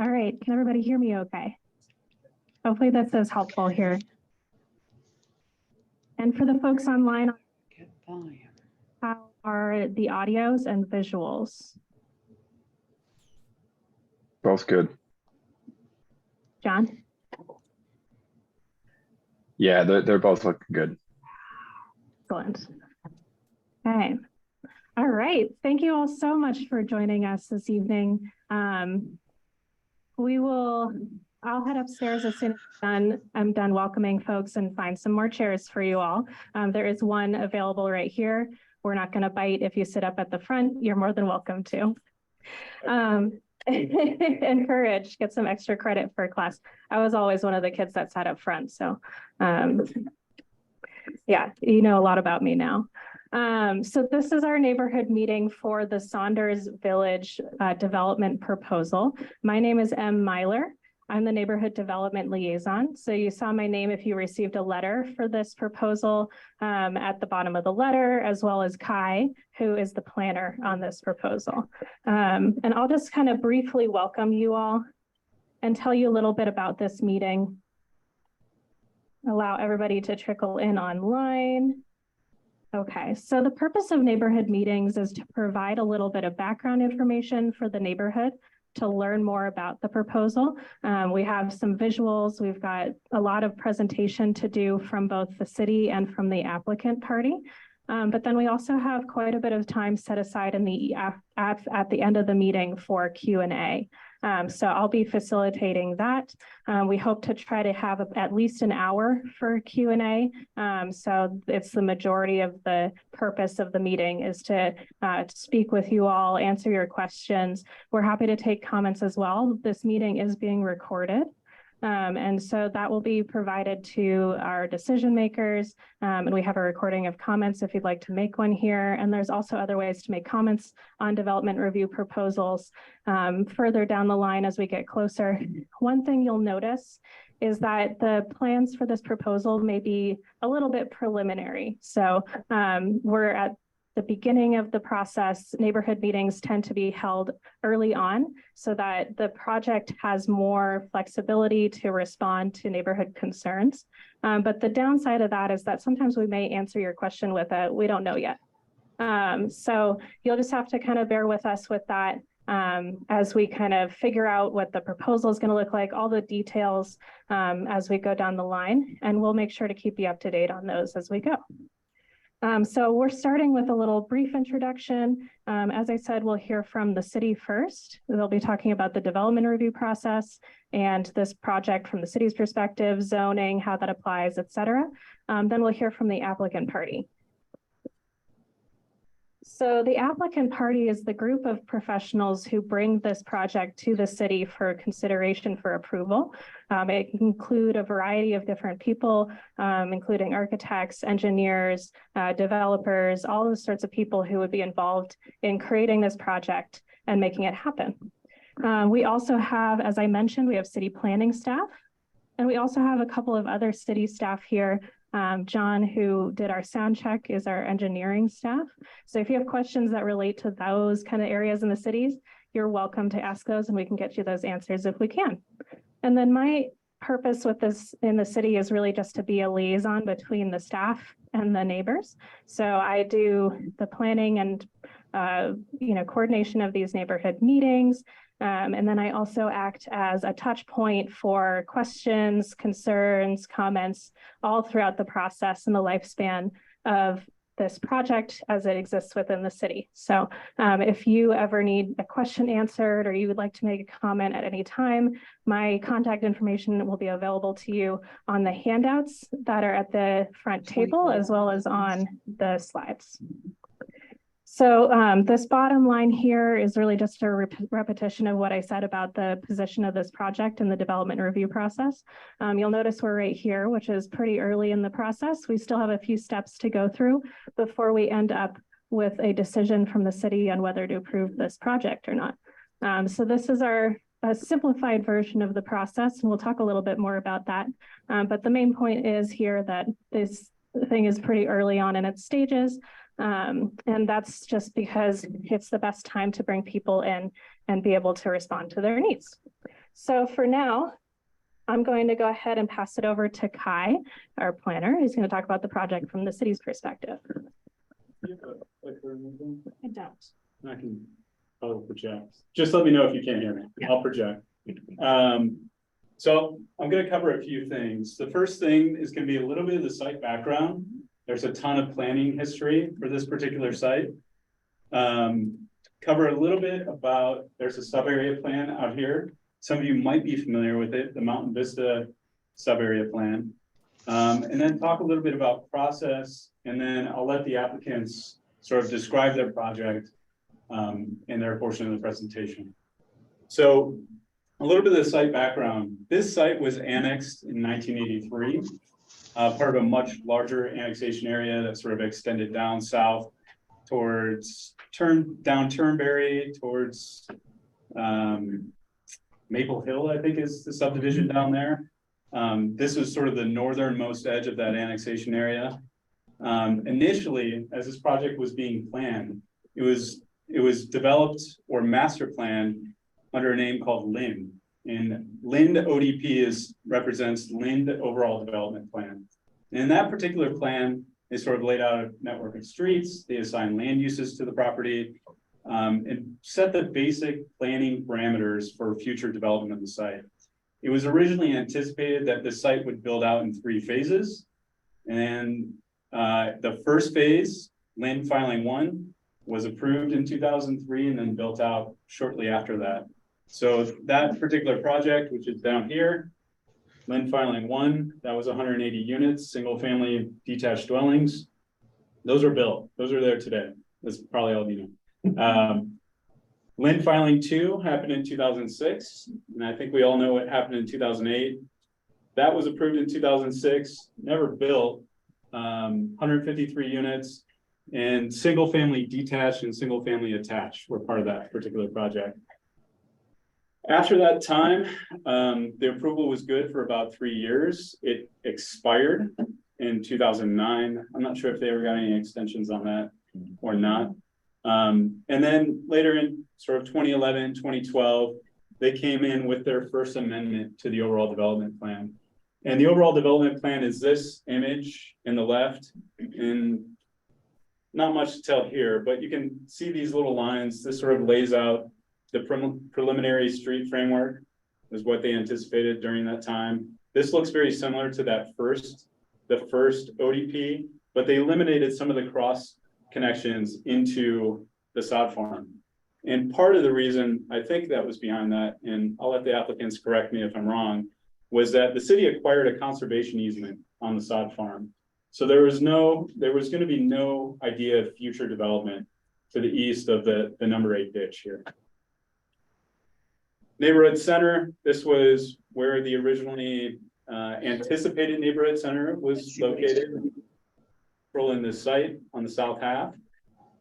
All right, can everybody hear me okay? Hopefully this is helpful here. And for the folks online, how are the audios and visuals? Both good. John? Yeah, they're both looking good. Excellent. Okay. All right. Thank you all so much for joining us this evening. I'll head upstairs as soon as I'm done welcoming folks and find some more chairs for you all. There is one available right here. We're not going to bite if you sit up at the front. You're more than welcome to. Encourage, get some extra credit for class. I was always one of the kids that sat up front. So yeah, you know a lot about me now. So this is our neighborhood meeting for the Sonders Village development proposal. My name is M. Myler. I'm the neighborhood development liaison. So you saw my name if you received a letter for this proposal at the bottom of the letter, as well as Kai, who is the planner on this proposal. And I'll just kind of briefly welcome you all and tell you a little bit about this meeting. Allow everybody to trickle in online. Okay, so the purpose of neighborhood meetings is to provide a little bit of background information for the neighborhood to learn more about the proposal. We have some visuals. We've got a lot of presentation to do from both the city and from the applicant party. But then we also have quite a bit of time set aside at the end of the meeting for Q&A. So I'll be facilitating that. We hope to try to have at least an hour for Q&A. So it's the majority of the purpose of the meeting is to speak with you all, answer your questions. We're happy to take comments as well. This meeting is being recorded. And so that will be provided to our decision makers. And we have a recording of comments if you'd like to make one here. And there's also other ways to make comments on development review proposals further down the line as we get closer. One thing you'll notice is that the plans for this proposal may be a little bit preliminary. So we're at the beginning of the process. Neighborhood meetings tend to be held early on so that the project has more flexibility to respond to neighborhood concerns. But the downside of that is that sometimes we may answer your question with a, we don't know yet. So you'll just have to kind of bear with us with that as we kind of figure out what the proposal is going to look like, all the details as we go down the line, and we'll make sure to keep you up to date on those as we go. So we're starting with a little brief introduction. As I said, we'll hear from the city first. They'll be talking about the development review process and this project from the city's perspective, zoning, how that applies, et cetera. Then we'll hear from the applicant party. So the applicant party is the group of professionals who bring this project to the city for consideration for approval. It can include a variety of different people, including architects, engineers, developers, all those sorts of people who would be involved in creating this project and making it happen. We also have, as I mentioned, we have city planning staff, and we also have a couple of other city staff here. John, who did our sound check, is our engineering staff. So if you have questions that relate to those kind of areas in the cities, you're welcome to ask those and we can get you those answers if we can. And then my purpose with this in the city is really just to be a liaison between the staff and the neighbors. So I do the planning and coordination of these neighborhood meetings. And then I also act as a touch point for questions, concerns, comments, all throughout the process and the lifespan of this project as it exists within the city. So if you ever need a question answered or you would like to make a comment at any time, my contact information will be available to you on the handouts that are at the front table as well as on the slides. So this bottom line here is really just a repetition of what I said about the position of this project in the development review process. You'll notice we're right here, which is pretty early in the process. We still have a few steps to go through before we end up with a decision from the city on whether to approve this project or not. So this is a simplified version of the process, and we'll talk a little bit more about that. But the main point is here that this thing is pretty early on in its stages. And that's just because it's the best time to bring people in and be able to respond to their needs. So for now, I'm going to go ahead and pass it over to Kai, our planner, who's going to talk about the project from the city's perspective. You have a clicker or anything? I don't. I can probably project. Just let me know if you can't hear me. Yeah. I'll project. So I'm going to cover a few things. The first thing is going to be a little bit of the site background. There's a ton of planning history for this particular site. Cover a little bit about, there's a sub-area plan out here. Some of you might be familiar with it, the Mountain Vista sub-area plan. And then talk a little bit about process, and then I'll let the applicants sort of describe their project in their portion of the presentation. So a little bit of the site background. This site was annexed in 1983, part of a much larger annexation area that sort of extended down south towards down Turnberry, towards Maple Hill, I think is the subdivision down there. This was sort of the northernmost edge of that annexation area. Initially, as this project was being planned, it was developed or master planned under a name called LIND. And LIND ODP represents LIND Overall Development Plan. And in that particular plan, they sort of laid out a network of streets, they assigned land uses to the property, and set the basic planning parameters for future development of the site. It was originally anticipated that the site would build out in 3 phases. And the first phase, land filing 1, was approved in 2003 and then built out shortly after that. So that particular project, which is down here, land filing 1, that was 180 units, single family detached dwellings. Those are built, those are there today. That's probably all you know. Land filing 2 happened in 2006, and I think we all know what happened in 2008. That was approved in 2006, never built, 153 units, and single family detached and single family attached were part of that particular project. After that time, the approval was good for about 3 years. It expired in 2009. I'm not sure if they ever got any extensions on that or not. And then later in sort of 2011, 2012, they came in with their first amendment to the overall development plan. And the overall development plan is this image in the left, and not much to tell here, but you can see these little lines. This sort of lays out the preliminary street framework is what they anticipated during that time. This looks very similar to the first ODP, but they eliminated some of the cross connections into the sod farm. And part of the reason I think that was behind that, and I'll let the applicants correct me if I'm wrong, was that the city acquired a conservation easement on the sod farm. So there was going to be no idea of future development to the east of the number 8 ditch here. Neighborhood center, this was where the originally anticipated neighborhood center was located, in this site on the south half.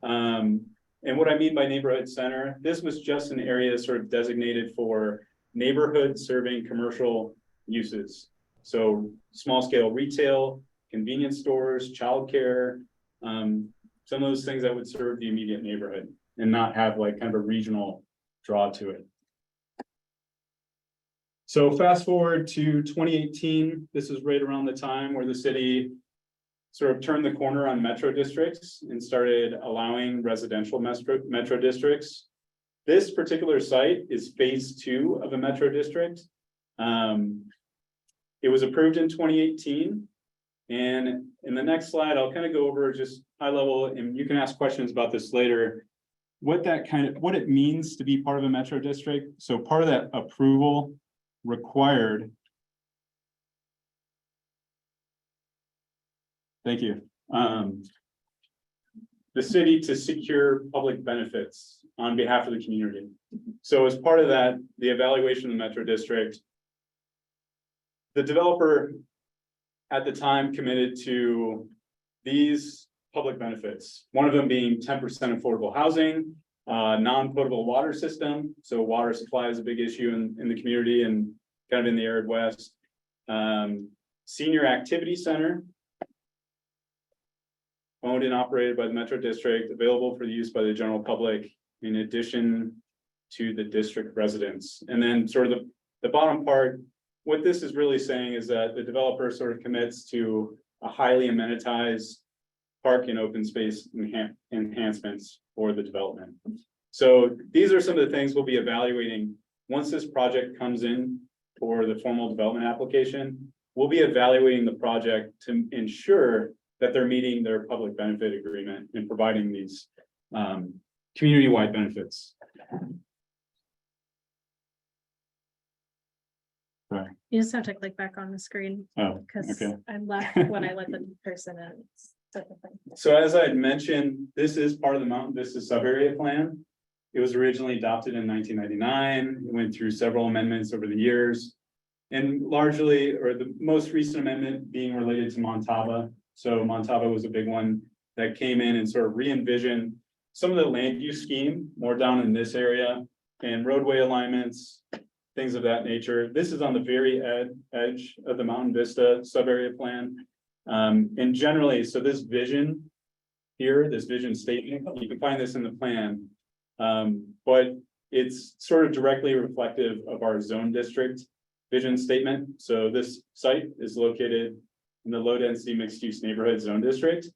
And what I mean by neighborhood center, this was just an area sort of designated for neighborhood serving commercial uses. So small scale retail, convenience stores, childcare, some of those things that would serve the immediate neighborhood and not have like kind of a regional draw to it. So fast forward to 2018, this is right around the time where the city sort of turned the corner on metro districts and started allowing residential metro districts. This particular site is phase 2 of a metro district. It was approved in 2018. And in the next slide, I'll kind of go over just high level, and you can ask questions about this later, what it means to be part of a metro district. So part of that approval required, thank you, the city to secure public benefits on behalf of the community. So as part of that, the evaluation of the metro district, the developer at the time committed to these public benefits, one of them being 10% affordable housing, non-potable water system. So water supply is a big issue in the community and kind of in the arid west. Senior activity center, owned and operated by the metro district, available for use by the general public, in addition to the district residents. And then sort of the bottom part, what this is really saying is that the developer sort of commits to a highly amenitized park and open space enhancements for the development. So these are some of the things we'll be evaluating once this project comes in for the formal development application. We'll be evaluating the project to ensure that they're meeting their public benefit agreement and providing these community-wide benefits. Sorry. You just have to click back on the screen Oh, because okay. I left when I let the person in. So as I had mentioned, this is part of the Mountain Vista sub-area plan. It was originally adopted in 1999. It went through several amendments over the years. And largely, or the most recent amendment being related to Montava. So Montava was a big one that came in and sort of re-envisioned some of the land use scheme more down in this area and roadway alignments, things of that nature. This is on the very edge of the Mountain Vista sub-area plan. And generally, so this vision here, this vision statement, you can find this in the plan. But it's sort of directly reflective of our zone district vision statement. So this site is located in the low density mixed use neighborhood zone district.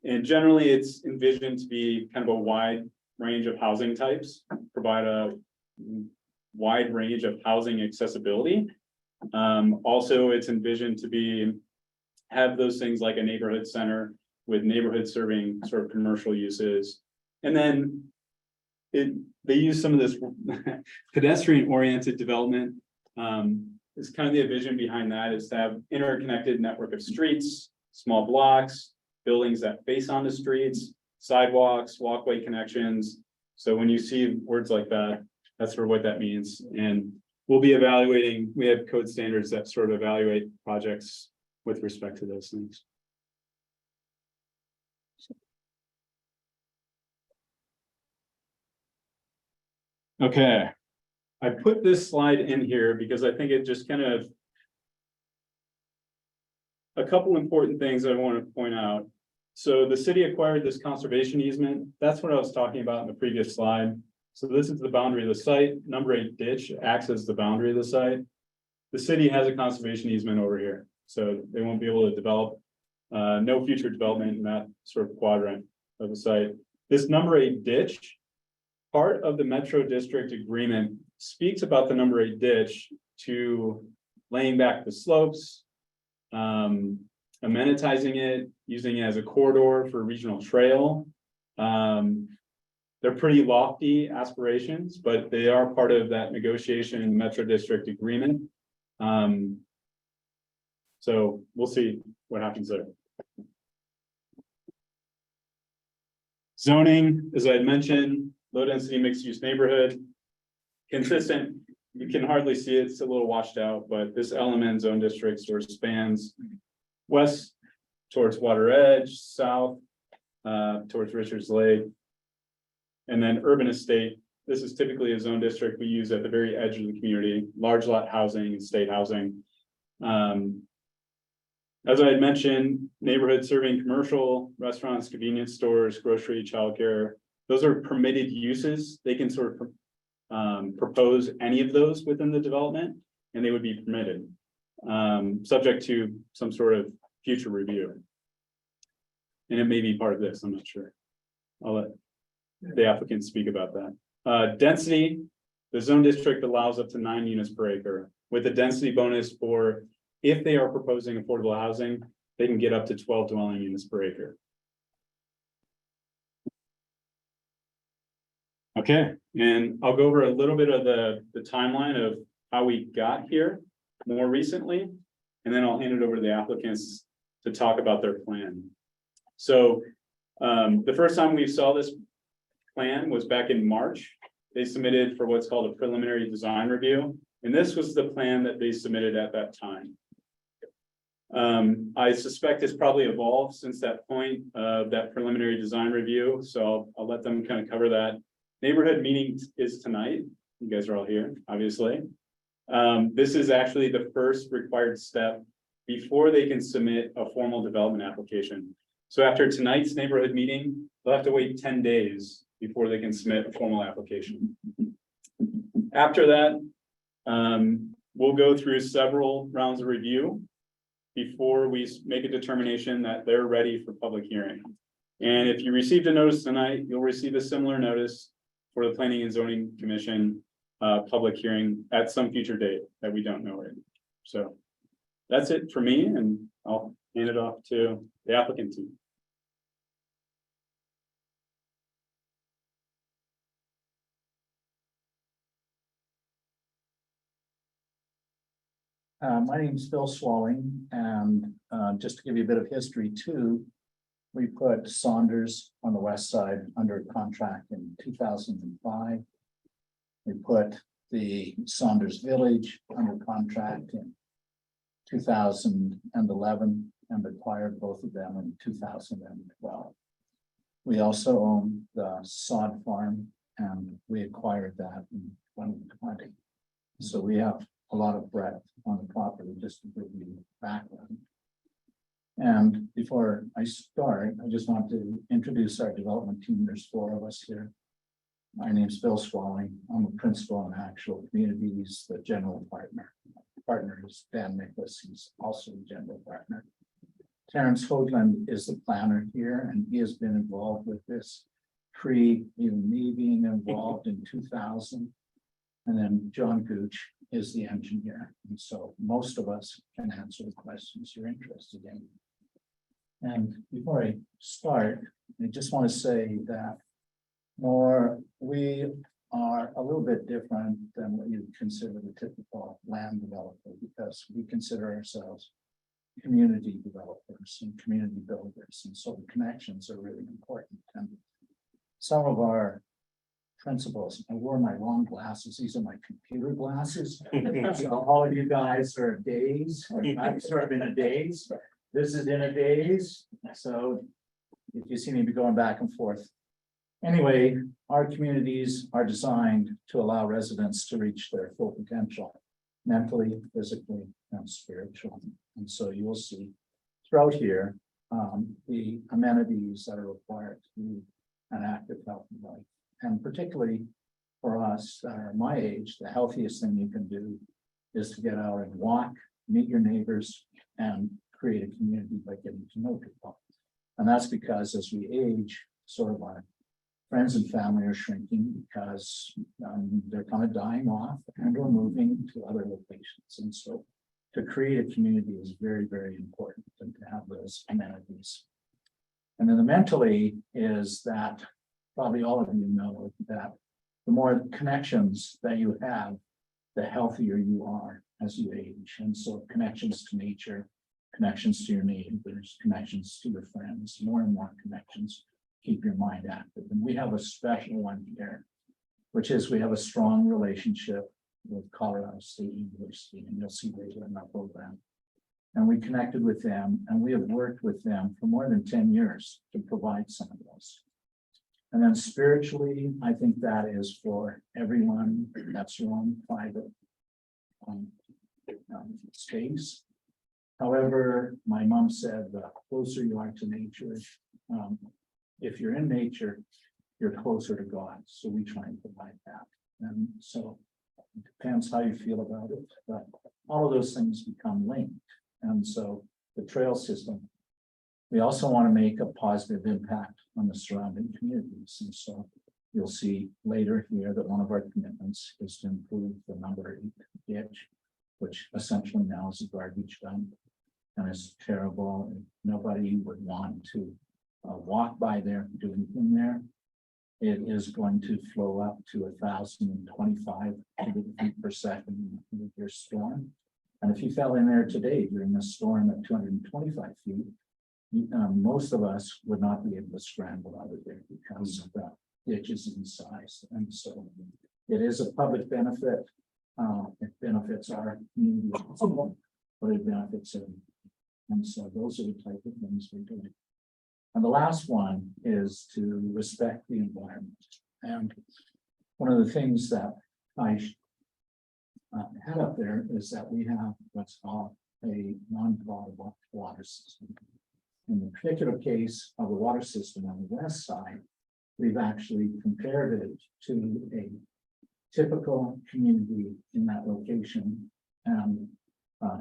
And generally it's envisioned to be kind of a wide range of housing types, provide a wide range of housing accessibility. Also it's envisioned to have those things like a neighborhood center with neighborhood serving sort of commercial uses. And then they use some of this pedestrian oriented development. Is kind of the vision behind that is to have interconnected network of streets, small blocks, buildings that face on the streets, sidewalks, walkway connections. So when you see words like that, that's sort of what that means. And we'll be evaluating, we have code standards that sort of evaluate projects with respect to those things. Okay. I put this slide in here because I think it just kind of a couple important things I want to point out. So the city acquired this conservation easement. That's what I was talking about in the previous slide. So this is the boundary of the site. Number 8 ditch acts as the boundary of the site. The city has a conservation easement over here, so they won't be able to develop no future development in that sort of quadrant of the site. This number 8 ditch, part of the Metro District agreement speaks about the number 8 ditch to laying back the slopes, amenitizing it, using it as a corridor for regional trail. They're pretty lofty aspirations, but they are part of that negotiation in the Metro District agreement. So we'll see what happens there. Zoning, as I had mentioned, low density mixed use neighborhood. Consistent, you can hardly see it, it's a little washed out, but this LMN zone district sort of spans west towards Water Edge, south towards Richards Lake, and then urban estate. This is typically a zone district we use at the very edge of the community, large lot housing and state housing. As I had mentioned, neighborhood serving commercial, restaurants, convenience stores, grocery, childcare, those are permitted uses. They can sort of propose any of those within the development and they would be permitted, subject to some sort of future review. And it may be part of this, I'm not sure. I'll let the applicant speak about that. Density, the zone district allows up to 9 units per acre with a density bonus for if they are proposing affordable housing, they can get up to 12 dwelling units per acre. Okay, and I'll go over a little bit of the timeline of how we got here more recently, and then I'll hand it over to the applicants to talk about their plan. So the first time we saw this plan was back in March. They submitted for what's called a preliminary design review, and this was the plan that they submitted at that time. I suspect it's probably evolved since that point of that preliminary design review, so I'll let them kind of cover that. Neighborhood meeting is tonight. You guys are all here, obviously. This is actually the first required step before they can submit a formal development application. So after tonight's neighborhood meeting, they'll have to wait 10 days before they can submit a formal application. After that, we'll go through several rounds of review before we make a determination that they're ready for public hearing. And if you received a notice tonight, you'll receive a similar notice for the Planning and Zoning Commission public hearing at some future date that we don't know right now. So that's it for me, and I'll hand it off to the applicant team. My name is Bill Swalling, and just to give you a bit of history too, we put Sonders on the west side under contract in 2005. We put the Sonders Village under contract in 2011 and acquired both of them in 2012. We also own the sod farm, and we acquired that in 2020. So we have a lot of breadth on the property, just to give you background. And before I start, I just want to introduce our development team. There's 4 of us here. My name's Bill Swalling. I'm a principal in Actual Communities, the general partner. Partner is Dan Nicholas. He's also the general partner. Terrence Hoagland is the planner here, and he has been involved with this pre even me being involved in 2000. And then John Gooch is the engineer. And so most of us can answer the questions you're interested in. And before I start, I just want to say that we are a little bit different than what you consider the typical land developer, because we consider ourselves community developers and community builders. And so the connections are really important. And some of our principles, I wore my long glasses. These are my computer glasses. So all of you guys are days, I'm sort of in a daze. This is in a daze. So if you see me be going back and forth. Anyway, our communities are designed to allow residents to reach their full potential, mentally, physically, and spiritually. And so you will see throughout here the amenities that are required to lead an active, healthy life. And particularly for us that are my age, the healthiest thing you can do is to get out and walk, meet your neighbors, and create a community by getting to know people. And that's because as we age, sort of our friends and family are shrinking because they're kind of dying off and we're moving to other locations. And so to create a community is very, very important, and to have those amenities. And then the mentally is that probably all of you know that the more connections that you have, the healthier you are as you age. And so connections to nature, connections to your neighbors, connections to your friends, more and more connections keep your mind active. And we have a special one here, which is we have a strong relationship with Colorado State University, and you'll see later in our program. And we connected with them, and we have worked with them for more than 10 years to provide some of those. And then spiritually, I think that is for everyone. That's your own private space. However, my mom said the closer you are to nature, if you're in nature, you're closer to God. So we try and provide that. And so it depends how you feel about it, but all of those things become linked. And so the trail system, we also want to make a positive impact on the surrounding communities. And so you'll see later here that one of our commitments is to improve the number 8 ditch, which essentially now is a garbage dump. And it's terrible. Nobody would want to walk by there and do anything there. It is going to flow up to 1,025 cubic feet per second with your storm. And if you fell in there today during a storm at 225 feet, most of us would not be able to scramble out of there because of the ditches in size. And so it is a public benefit. It benefits our community, but it benefits everyone. And so those are the type of things we're doing. And the last one is to respect the environment. And one of the things that I had up there is that we have what's called a non-potable water system. In the particular case of the water system on the west side, we've actually compared it to a typical community in that location And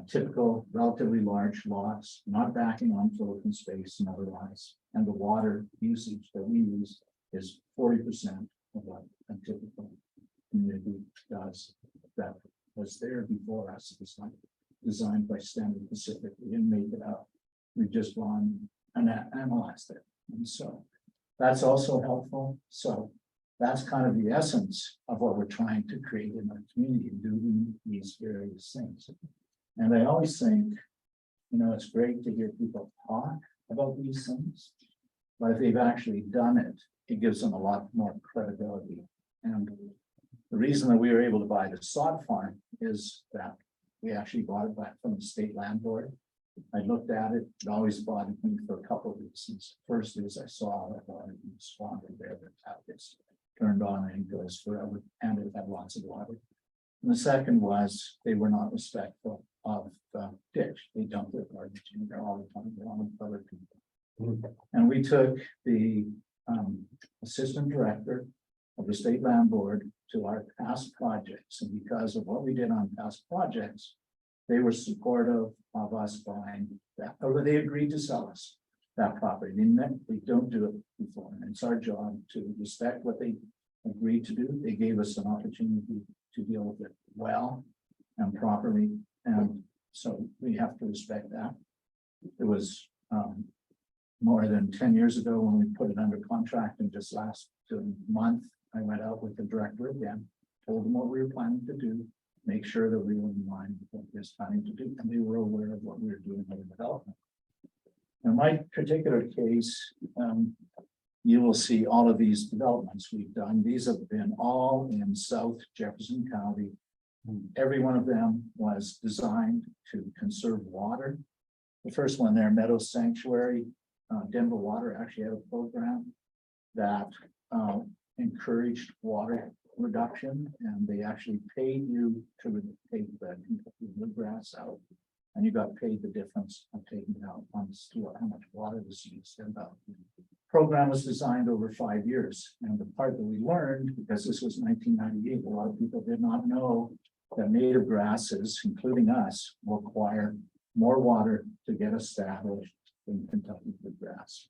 typical, relatively large lots, not backing on open space and otherwise. And the water usage that we use is 40% of what a typical community does. That was there before us. It was like designed by Standard Pacific. We didn't make it up. We've just gone and analyzed it. And so that's also helpful. So that's kind of the essence of what we're trying to create in our community, doing these various things. And I always think, you know, it's great to hear people talk about these things, but if they've actually done it, it gives them a lot more credibility. And the reason that we were able to buy the sod farm is that we actually bought it back from the state land board. I looked at it, it always bothered me for a couple of reasons. First is I saw that water being squandered there, that tap gets turned on and goes forever, and it had lots of water. And the second was they were not respectful of the ditch. They dumped their garbage in there all the time, along with other people. And we took the assistant director of the state land board to our past projects, and because of what we did on past projects, they were supportive of us buying that, or they agreed to sell us that property. They don't do it before, and it's our job to respect what they agreed to do. They gave us an opportunity to deal with it well and properly, and so we have to respect that. It was more than 10 years ago when we put it under contract, and just last month I went out with the director again, told them what we were planning to do, make sure that we were in line with what we were planning to do, and they were aware of what we were doing with the development. In my particular case, you will see all of these developments we've done. These have been all in South Jefferson County. Every one of them was designed to conserve water. The first one there, Meadow Sanctuary, Denver Water actually had a program that encouraged water reduction, and they actually paid you to take the woodgrass out, and you got paid the difference of taking it out on the store, how much water was used. And the program was designed over 5 years, and the part that we learned, because this was 1998, a lot of people did not know that native grasses, including us, require more water to get established than Kentucky woodgrass.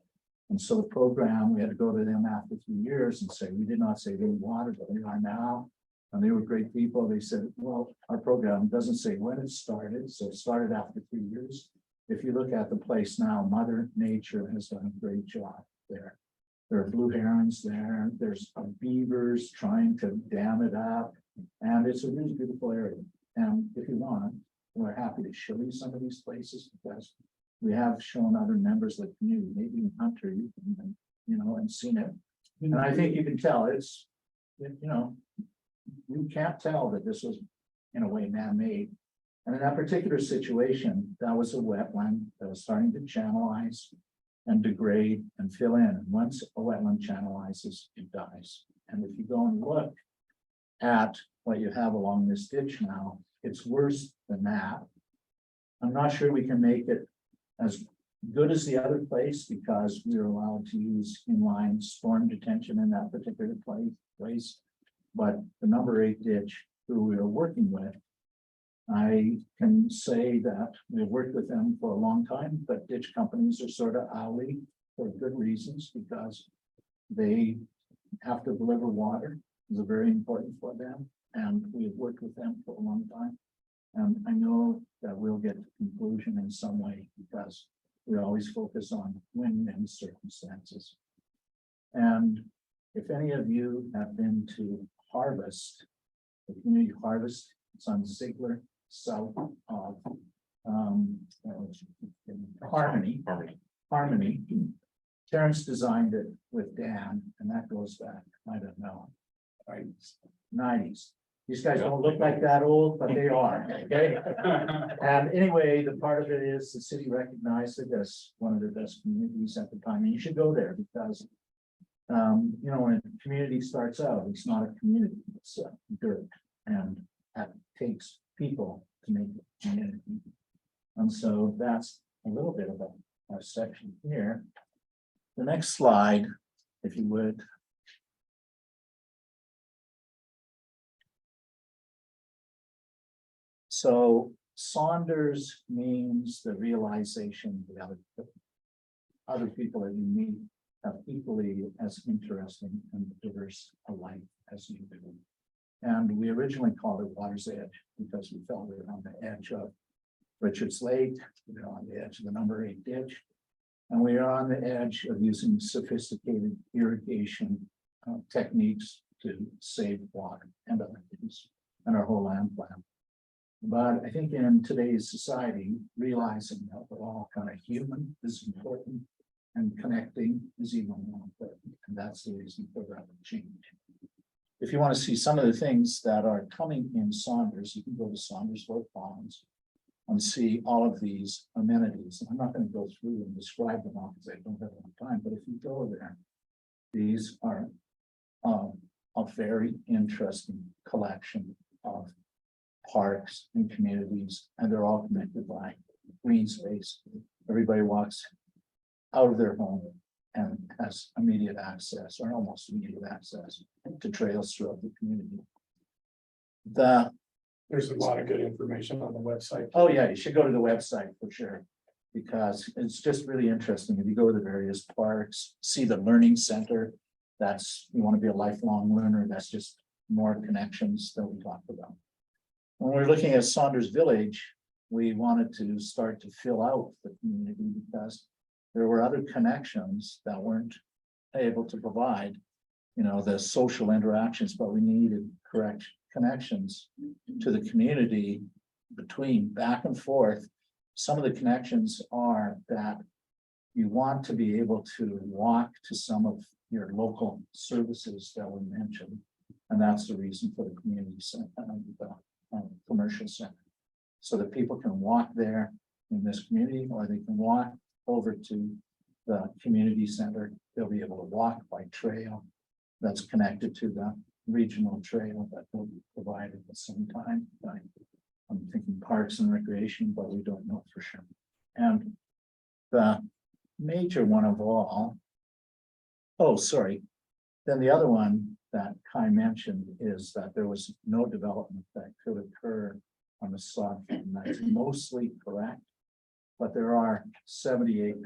And so the program, we had to go to them after 3 years and say, we did not say they water, but they are now. And they were great people. They said, well, our program doesn't say when it started. So it started after 3 years. If you look at the place now, Mother Nature has done a great job there. There are blue herons there. There's beavers trying to dam it up. And it's a really beautiful area. And if you want, we're happy to show you some of these places, because we have shown other members of the community, maybe Hunter, you can, you know, and seen it. And I think you can tell it's, you know, you can't tell that this was in a way man-made. And in that particular situation, that was a wetland that was starting to channelize and degrade and fill in. And once a wetland channelizes, it dies. And if you go and look at what you have along this ditch now, it's worse than that. I'm not sure we can make it as good as the other place, because we're allowed to use inline storm detention in that particular place. But the number 8 ditch, who we are working with, I can say that we've worked with them for a long time, but ditch companies are sort of owly for good reasons, because they have to deliver water. Is very important for them, and we've worked with them for a long time. And I know that we'll get to conclusion in some way, because we always focus on win-win circumstances. And if any of you have been to Harvest, the community Harvest, it's on Ziegler, south of Harmony. Terrence designed it with Dan, and that goes back, I don't know, 90s. These guys don't look like that old, but they are, okay? And anyway, the part of it is the city recognized it as one of the best communities at the time, and you should go there, because you know, when a community starts out, it's not a community, it's dirt, and that takes people to make it a community. And so that's a little bit about our section here. The next slide, if you would. So Sonders means the realization that other people that you meet have equally as interesting and diverse a life as you do. And we originally called it Water's Edge because we felt we were on the edge of Richards Lake, we were on the edge of the number 8 ditch. And we are on the edge of using sophisticated irrigation techniques to save water and other things and our whole land plan. But I think in today's society, realizing that we're all kind of human is important and connecting is even more important. And that's the reason for that change. If you want to see some of the things that are coming in Sonders, you can go to Sonders.com and see all of these amenities. And I'm not going to go through and describe them all because I don't have enough time, but if you go there, these are a very interesting collection of parks and communities, and they're all connected by green space. Everybody walks out of their home and has immediate access or almost immediate access to trails throughout the community. There's a lot of good information on the website. Oh, yeah, you should go to the website for sure, because it's just really interesting. If you go to the various parks, see the learning center, that's, you want to be a lifelong learner, that's just more connections that we talked about. When we're looking at Sonders Village, we wanted to start to fill out the community because there were other connections that weren't able to provide, you know, the social interactions, but we needed correct connections to the community between back and forth. Some of the connections are that you want to be able to walk to some of your local services that were mentioned. And that's the reason for the community center and the commercial center. So that people can walk there in this community, or they can walk over to the community center. They'll be able to walk by trail that's connected to the regional trail that will be provided at the same time. I'm thinking parks and recreation, but we don't know for sure. And the major one of all, oh, sorry. Then the other one that Kai mentioned is that there was no development that could occur on the sod farm. That's mostly correct. But there are 78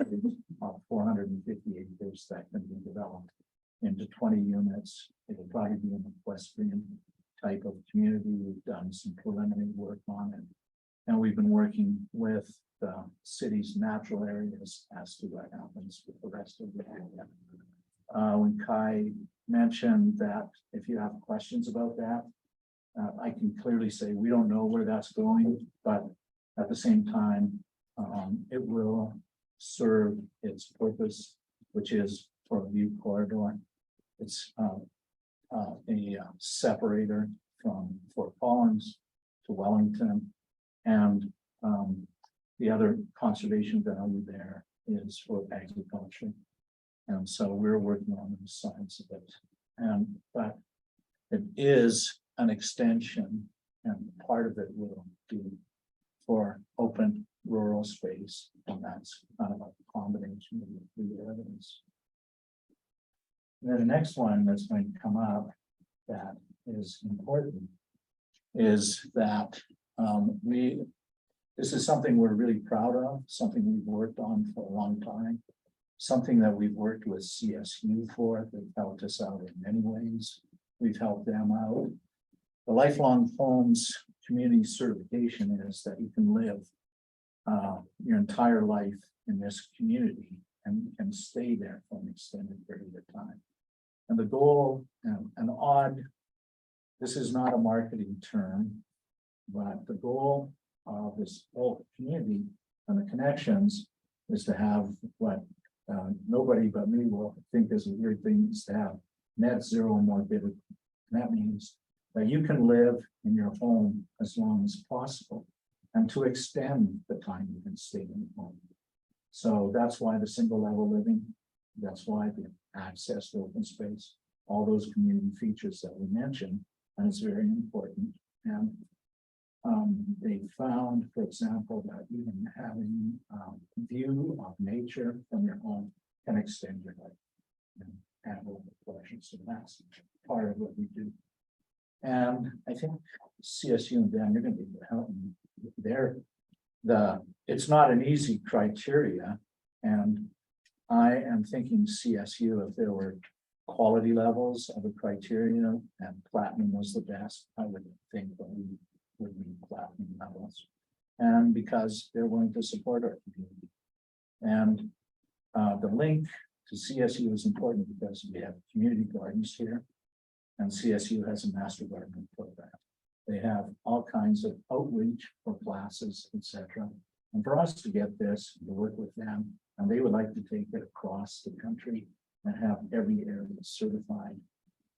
of 450 acres that can be developed into 20 units. It will probably be an equestrian type of community. We've done some preliminary work on it. And we've been working with the city's natural areas as to what happens with the rest of the area. When Kai mentioned that if you have questions about that, I can clearly say we don't know where that's going, but at the same time, it will serve its purpose, which is for a view corridor. It's a separator from Fort Collins to Wellington, and the other conservation value there is for agriculture. And so we're working on the science of it. But it is an extension, and part of it will be for open rural space, and that's kind of a combination of the evidence. And then the next one that's going to come up that is important is that this is something we're really proud of, something we've worked on for a long time, something that we've worked with CSU for. They've helped us out in many ways. We've helped them out. The Lifelong Homes Community Certification is that you can live your entire life in this community and you can stay there for an extended period of time. And the goal, this is not a marketing term, but the goal of this whole community and the connections is to have what nobody but me will think is a weird thing, is to have net zero morbidity. And that means that you can live in your home as long as possible and to extend the time you can stay in the home. So that's why the single level living, that's why the access to open space, all those community features that we mentioned, and it's very important. And they found, for example, that even having view of nature from your home can extend your life and have open pleasure. So that's part of what we do. And I think CSU and Dan, you're gonna be helping there. It's not an easy criteria. And I am thinking CSU, if there were quality levels of a criteria and platinum was the best, I would think that we would need platinum levels. And because they're willing to support our community. And the link to CSU is important because we have community gardens here. And CSU has a master gardening program. They have all kinds of outreach for classes, etc. And for us to get this, to work with them, and they would like to take it across the country and have every area certified.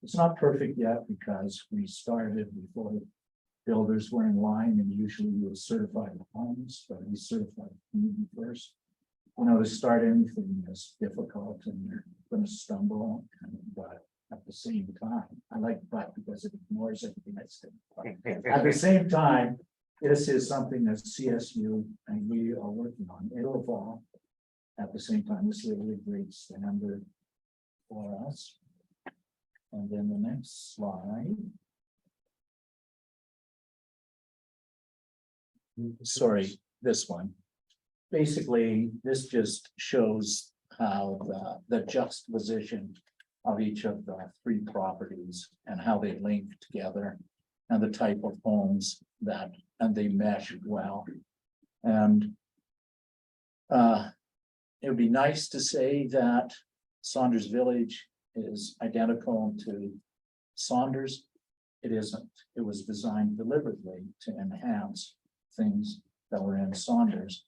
It's not perfect yet because we started before builders were in line, and usually we would certify the homes, but we certified the community first. To start anything is difficult and you're going to stumble, but at the same time, I like but because it ignores everything I said. At the same time, this is something that CSU and we are working on. It'll evolve. At the same time, this is a really great standard for us. And then the next slide. Sorry, this one. Basically, this just shows how the juxtaposition of each of the three properties and how they link together and the type of homes that, and they mesh well. And it would be nice to say that Sonders Village is identical to Sonders. It isn't. It was designed deliberately to enhance things that were in Sonders.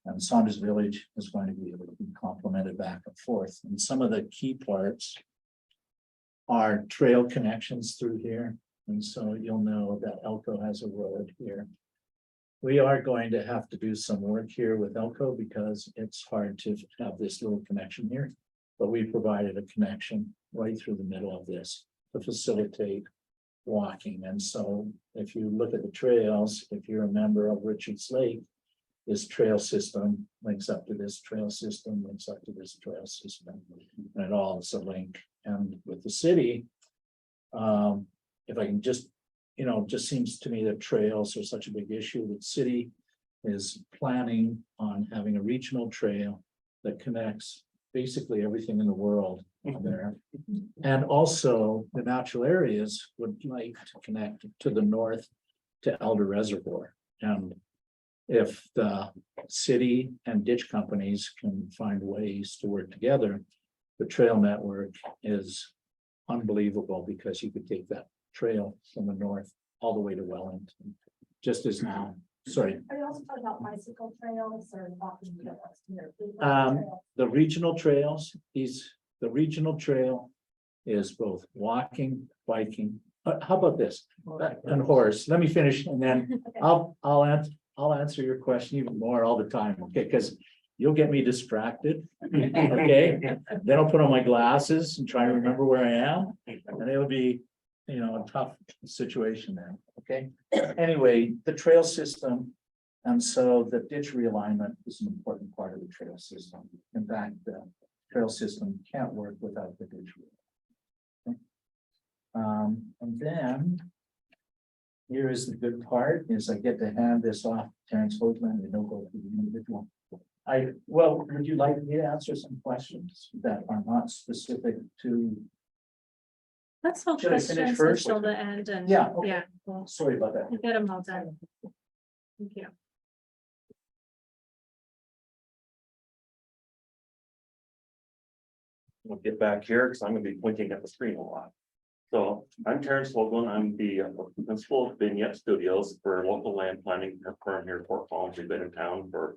And Sonders Village is going to be able to be complemented back and forth. And some of the key parts are trail connections through here. And so you'll know that Elko has a road here. We are going to have to do some work here with Elko because it's hard to have this little connection here. But we provided a connection right through the middle of this to facilitate walking. And so if you look at the trails, if you're a member of Richards Lake, this trail system links up to this trail system, links up to this trail system, and it all is a link. And with the city, if I can just, it just seems to me that trails are such a big issue. The city is planning on having a regional trail that connects basically everything in the world there. And also the natural areas would like to connect to the north to Elder Reservoir. And if the city and ditch companies can find ways to work together, the trail network is unbelievable because you could take that trail from the north all the way to Wellington, just as now. Sorry. Are you also talking about bicycle trails or walking trails? The regional trails, the regional trail is both walking, biking. How about this? And horse. Let me finish and then I'll answer your question even more all the time, okay? Because you'll get me distracted, okay? Then I'll put on my glasses and try to remember where I am, and it'll be, a tough situation there, okay? Anyway, the trail system, and so the ditch realignment is an important part of the trail system. In fact, the trail system can't work without the ditch realignment. Okay? And then here is the good part, is I get to hand this off to Terrence Hoagland and he'll go through the individual. Would you like me to answer some questions that are not specific to? Let's hold Should I finish questions first? until the end and. Yeah, okay. Yeah, we'll Sorry about that. get them all done. Thank you. We'll get back here because I'm gonna be pointing at the screen a lot. So I'm Terrence Hoagland. I'm the principal of Vignette Studios for a local land planning firm here in Fort Collins. We've been in town for,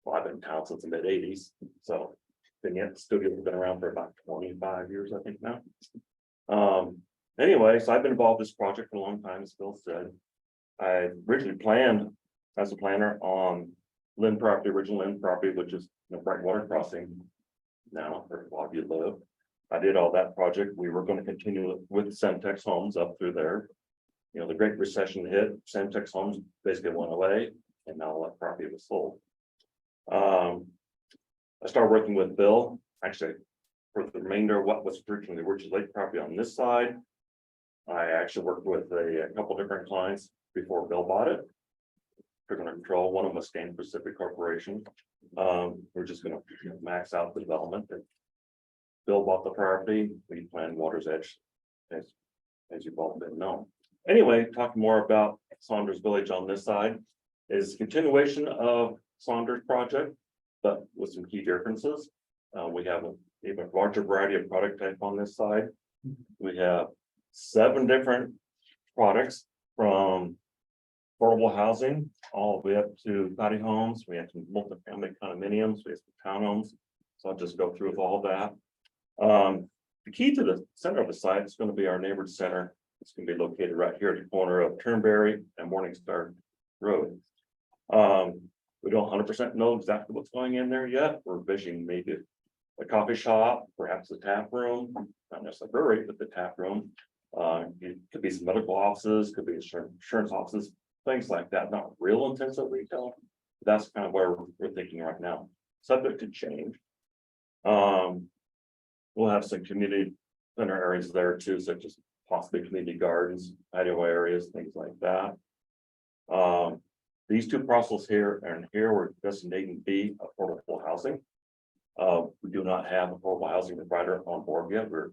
well, I've been in town since the mid-80s. So Vignette Studios have been around for about 25 years, I think now. Anyway, so I've been involved in this project for a long time, as Phil said. I originally planned as a planner on Lynn property, original Lynn property, which is Bright Water Crossing now, where a lot of you live. I did all that project. We were going to continue with Centex Homes up through there. The Great Recession hit, Centex Homes basically went away, and now that property was sold. I started working with Bill, actually, for the remainder of what was originally the Richards Lake property on this side. I actually worked with a couple different clients before Bill bought it. They're gonna control, one of them was Stan Pacific Corporation. We're just gonna max out the development and Bill bought the property, we planned Water's Edge, as you've all been known. Anyway, talking more about Sonders Village on this side is continuation of Sonders project, but with some key differences. We have an even larger variety of product type on this side. We have 7 different products from affordable housing, all the way up to patio homes. We have some multifamily condominiums, we have some townhomes. So I'll just go through with all that. The key to the center of the site is going to be our neighborhood center. It's going to be located right here at the corner of Turnberry and Morningstar Road. We don't 100% know exactly what's going in there yet. We're visioning maybe a coffee shop, perhaps a tap room, not necessarily a brewery, but the tap room. It could be some medical offices, could be insurance offices, things like that. Not real intensive retail. That's kind of where we're thinking right now. Subject to change. We'll have some community center areas there too, such as possibly community gardens, patio areas, things like that. These 2 parcels here and here we're designating B affordable housing. We do not have a affordable housing provider on board yet. We're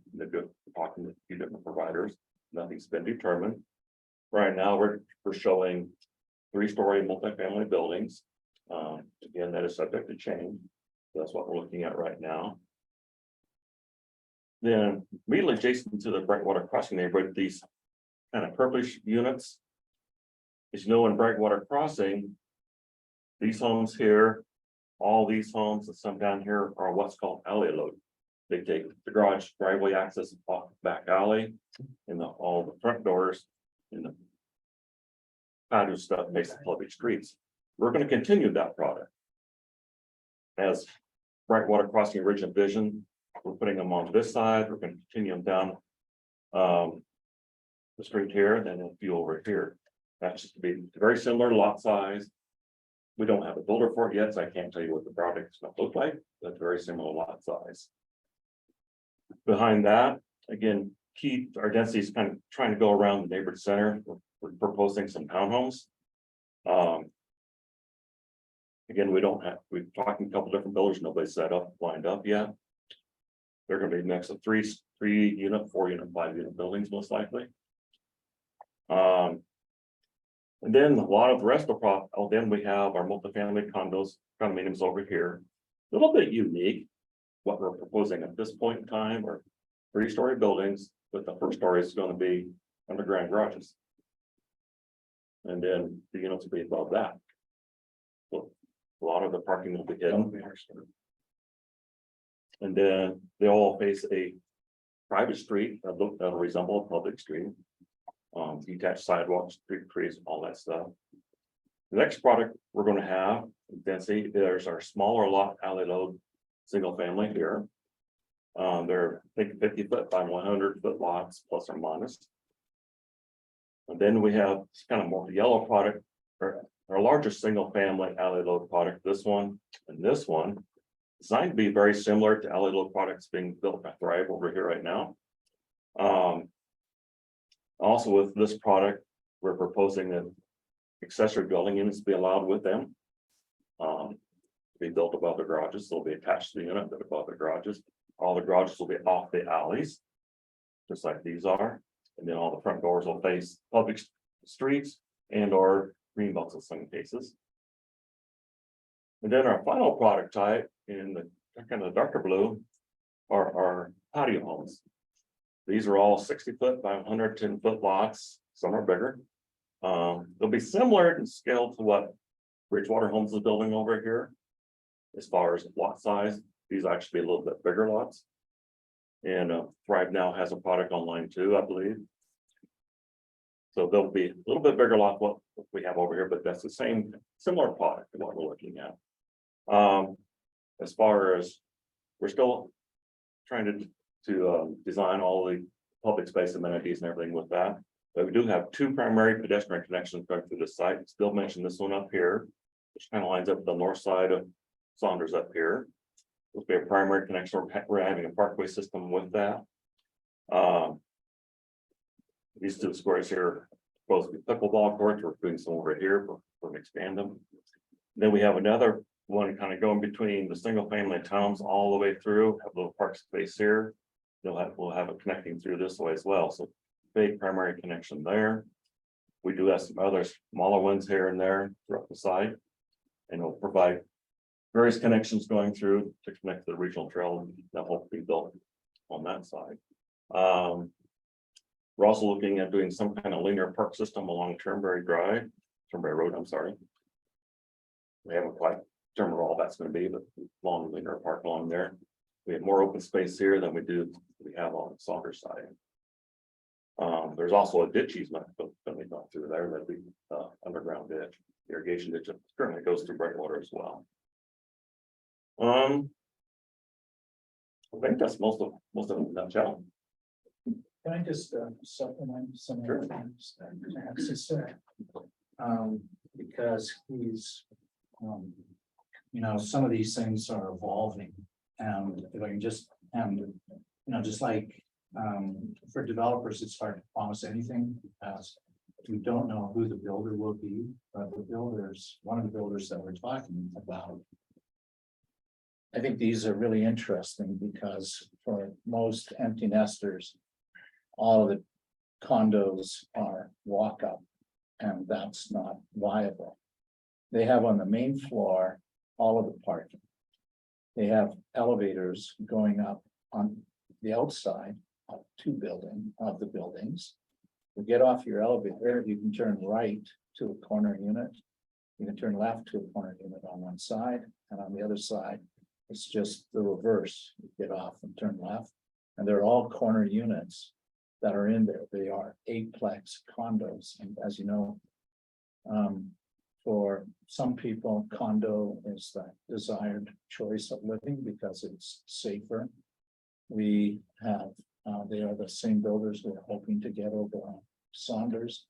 talking to a few different providers. Nothing's been determined. Right now, we're showing 3-story multifamily buildings. Again, that is subject to change. That's what we're looking at right now. Then immediately adjacent to the Brightwater Crossing neighborhood, these kind of purplish units. As you know, in Brightwater Crossing, these homes here, all these homes and some down here are what's called alley load. They take the garage driveway access off the back alley and all the front doors and the patio stuff makes the public streets. We're going to continue that product. As Brightwater Crossing original vision, we're putting them on this side. We're going to continue them down the street here, and then a few over here. That's just to be very similar lot size. We don't have a builder for it yet, so I can't tell you what the product is going to look like. That's very similar lot size. Behind that, again, our density is kind of trying to go around the neighborhood center. We're proposing some townhomes. Again, we've talked to a couple different builders, nobody's lined up yet. They're going to be a mix of 3 unit, 4 unit, 5 unit buildings, most likely. And then a lot of the rest of the then we have our multifamily condominiums over here. A little bit unique, what we're proposing at this point in time are 3-story buildings, but the first story is going to be underground garages. And then the units will be above that. So a lot of the parking will be hidden. And then they all face a private street that'll resemble a public street. Detached sidewalks, street trees, all that stuff. The next product we're going to have density, there's our smaller lot alley load single family here. They're 50 foot by 100 foot lots plus or minus. And then we have kind of more the yellow product, or our largest single family alley load product, this one and this one, designed to be very similar to alley load products being built by Thrive over here right now. Also with this product, we're proposing that accessory building units be allowed with them. Be built above the garages, they'll be attached to the unit, but above the garages. All the garages will be off the alleys, just like these are. And then all the front doors will face public streets and or green belts in some cases. And then our final product type in the kind of darker blue are our patio homes. These are all 60 foot by 110 foot lots. Some are bigger. They'll be similar in scale to what Bridgewater Homes is building over here. As far as lot size, these actually be a little bit bigger lots. And Thrive now has a product online too, I believe. So they'll be a little bit bigger lot what we have over here, but that's the same similar product to what we're looking at. As far as we're still trying to design all the public space amenities and everything with that. But we do have 2 primary pedestrian connections going through the site. Still mentioned this one up here, which kind of lines up with the north side of Sonders up here. This will be a primary connection. We're having a parkway system with that. These two squares here, supposed to be pickleball courts, we're doing some over here, but we're gonna expand them. Then we have another one kind of going between the single family towns all the way through, have a little park space here. We'll have it connecting through this way as well, so big primary connection there. We do have some other smaller ones here and there throughout the site. And we'll provide various connections going through to connect the regional trail that will be built on that side. We're also looking at doing some kind of linear park system along Turnberry Road, I'm sorry. We haven't quite determined where all that's going to be, but long linear park along there. We have more open space here than we have on the Sonders side. There's also a ditch easement that we got through there, that we underground ditch, irrigation ditch that currently goes through Brightwater as well. I think that's most of it in a nutshell. Can I just supplement some of Sure. the things that Nancy said? Because he's, some of these things are evolving, and if I can just, just like, for developers, it's hard to promise anything, as we don't know who the builder will be, but one of the builders that we're talking about. I think these are really interesting because for most empty nesters, all of the condos are walk up, and that's not viable. They have on the main floor all of the parking. They have elevators going up on the outside of the buildings. You get off your elevator, you can turn right to a corner unit. You can turn left to a corner unit on one side, and on the other side, it's just the reverse. You get off and turn left, and they're all corner units that are in there. They are 8-plex condos, and as you know, for some people, condo is the desired choice of living because it's safer. We have, they are the same builders we're hoping to get over on Sonders.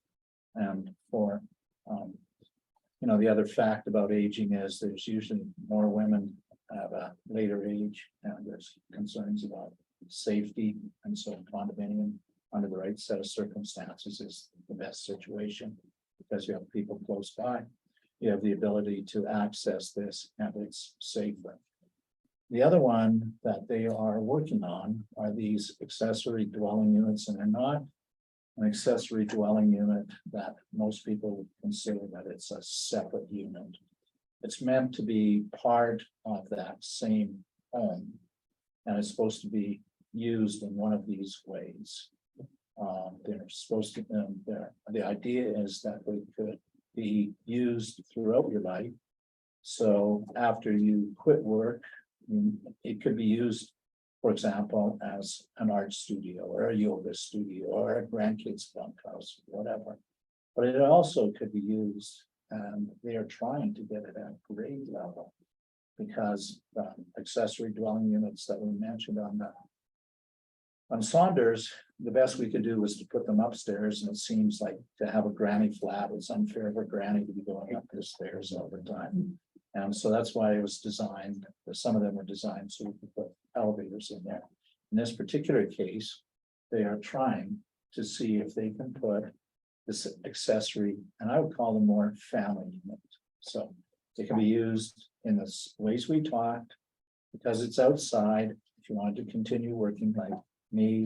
And for, the other fact about aging is there's usually more women at a later age, and there's concerns about safety, and so condominium under the right set of circumstances is the best situation because you have people close by. You have the ability to access this, and it's safer. The other one that they are working on are these accessory dwelling units, and they're not an accessory dwelling unit that most people would consider that it's a separate unit. It's meant to be part of that same home, and it's supposed to be used in one of these ways. They're supposed to, the idea is that they could be used throughout your life. So after you quit work, it could be used, for example, as an art studio or a yoga studio or a grandkids bunkhouse, whatever. But it also could be used, and they are trying to get it at grade level because the accessory dwelling units that we mentioned on Sonders, the best we could do was to put them upstairs, and it seems like to have a granny flat, it's unfair for granny to be going up the stairs all the time. And so that's why it was designed, some of them were designed so we could put elevators in there. In this particular case, they are trying to see if they can put this accessory, and I would call them more family units. So they can be used in the ways we talked, because it's outside. If you wanted to continue working like me,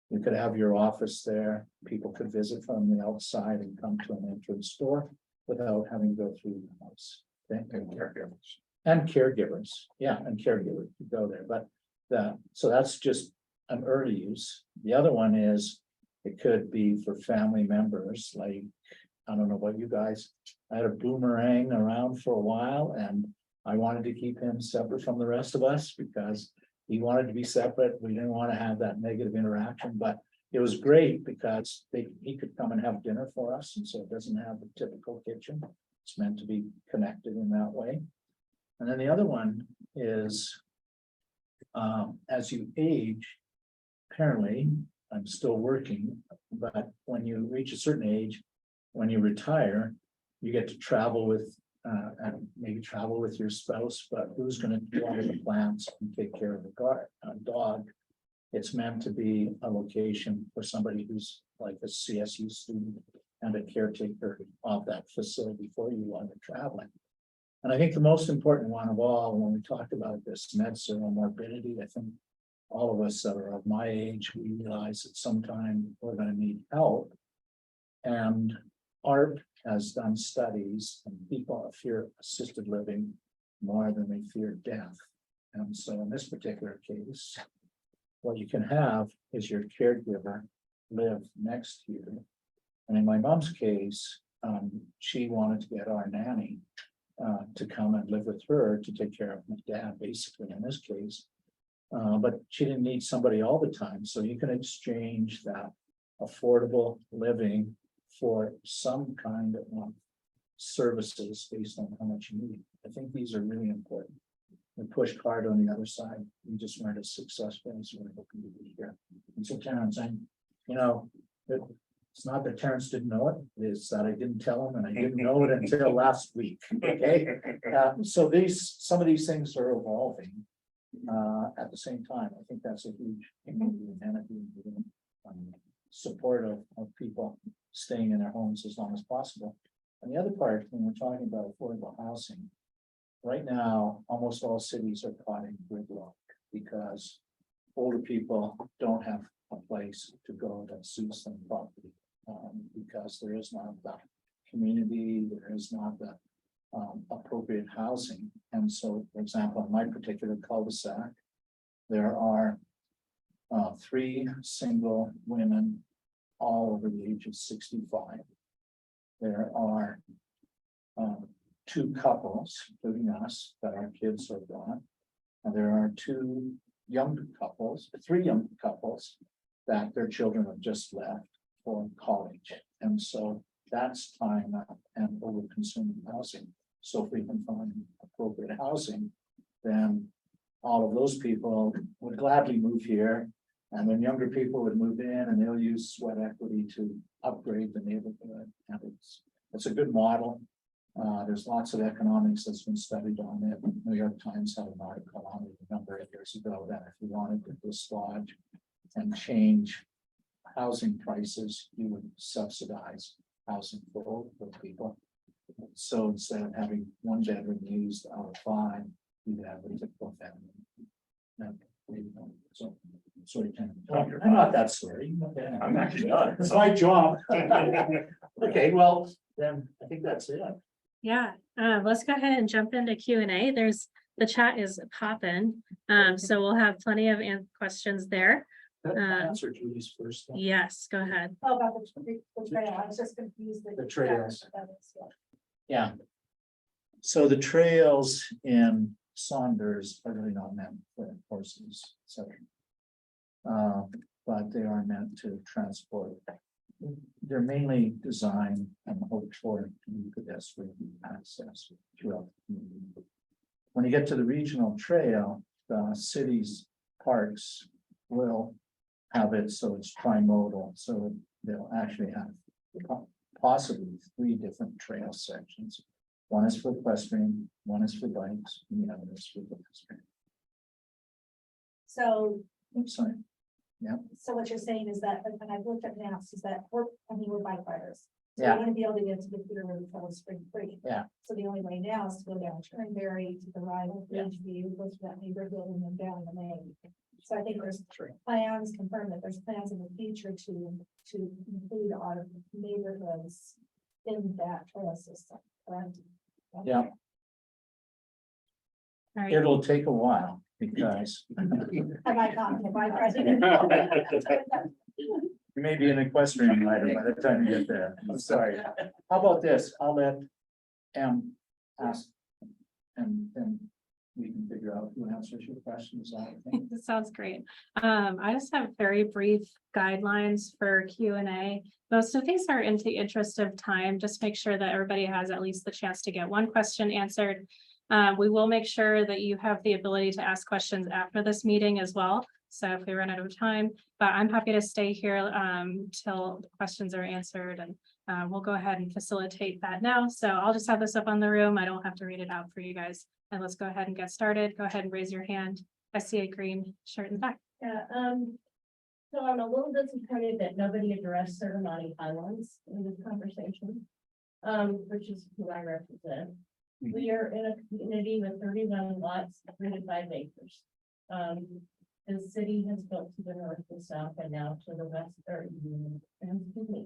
you could have your office there. People could visit from the outside and come to an entrance door without having to go through the house. Okay? And caregivers, yeah, and caregivers could go there. But so that's just an early use. The other one is it could be for family members. Like, I don't know about you guys. I had a boomerang around for a while, and I wanted to keep him separate from the rest of us because he wanted to be separate. We didn't want to have that negative interaction, but it was great because he could come and have dinner for us. And so it doesn't have the typical kitchen. It's meant to be connected in that way. And then the other one is, as you age, apparently, I'm still working, but when you reach a certain age, when you retire, you get to travel with, and maybe travel with your spouse, but who's going to water the plants and take care of the dog It's meant to be a location for somebody who's like a CSU student and a caretaker of that facility for you while you're traveling. And I think the most important one of all, when we talked about this med zero morbidity, I think all of us that are of my age, we realize that sometime we're going to need help. And ARP has done studies and people fear assisted living more than they fear death. And so in this particular case, what you can have is your caregiver live next to you. And in my mom's case, she wanted to get our nanny to come and live with her to take care of my dad, basically in this case. But she didn't need somebody all the time. So you can exchange that affordable living for some kind of services based on how much you need. I think these are really important. We pushed hard on the other side. We just weren't as successful as we're hoping to be here. And so Terrence, it's not that Terrence didn't know it, it's that I didn't tell him and I didn't know it until last week, okay? So some of these things are evolving at the same time. I think that's a huge support of people staying in their homes as long as possible. And the other part, when we're talking about affordable housing, right now, almost all cities are caught in gridlock because older people don't have a place to go that suits them properly. Because there is not the community, there is not the appropriate housing. And so, for example, in my particular cul-de-sac, there are 3 single women, all over the age of 65. There are 2 couples, including us, that our kids are gone. And there are 3 young couples that their children have just left for college. And so that's time and over consuming housing. So if we can find appropriate housing, then all of those people would gladly move here. And then younger people would move in and they'll use sweat equity to upgrade the neighborhood. And it's a good model. There's lots of economics that's been studied on it. New York Times had an article on it a number of years ago that if you wanted to dislodge and change housing prices, you would subsidize housing for older people. So instead of having 1 bedroom used out of 5, you'd have a typical family. So sorry, I'm not that sorry. I'm actually not. It's my job. Okay, well, then I think that's it. Yeah, let's go ahead and jump into Q&A. The chat is popping. So we'll have plenty of questions there. Answer Julie's first. One. Yes, go ahead. Oh, about the trail, I was just confused. The trails. Yeah. Yeah. So the trails in Sonders are really not meant for horses, etc. But they are meant to transport. They're mainly designed and hoped for pedestrian access throughout the community. When you get to the regional trail, the city's parks will have it so it's trimodal, so they'll actually have possibly 3 different trail sections. One is for equestrian, one is for bikes, and the other is for pedestrian. So, Sorry. so what you're saying is that, and I've looked at maps, is that we're bike riders. So Yeah. we want to be able to get to the Peter River Trail Spring Creek. Yeah. So the only way now is to go down Turnberry to the right of Ridgeview, go through that neighborhood and then down the main. So I think there's plans, confirmed that there's plans in the future to include our neighborhoods in that trail system, correct? Yeah. All right. It'll take a while because Have I gotten the bike riding? you may be an equestrian rider by the time you get there. I'm sorry. How about this? I'll let ask and then we can figure out who answers your questions. I think. That sounds great. I just have very brief guidelines for Q&A. Most of these are in the interest of time. Just make sure that everybody has at least the chance to get 1 question answered. We will make sure that you have the ability to ask questions after this meeting as well. So if we run out of time, but I'm happy to stay here till the questions are answered, and we'll go ahead and facilitate that now. So I'll just have this up on the room. I don't have to read it out for you guys. And let's go ahead and get started. Go ahead and raise your hand. I see a green shirt in the back. Yeah, So I'm a little disappointed that nobody addressed Serramonte Highlands in this conversation, which is who I represent. We are in a community with 31 lots, 35 acres. The city has built to the north and south and now to the west or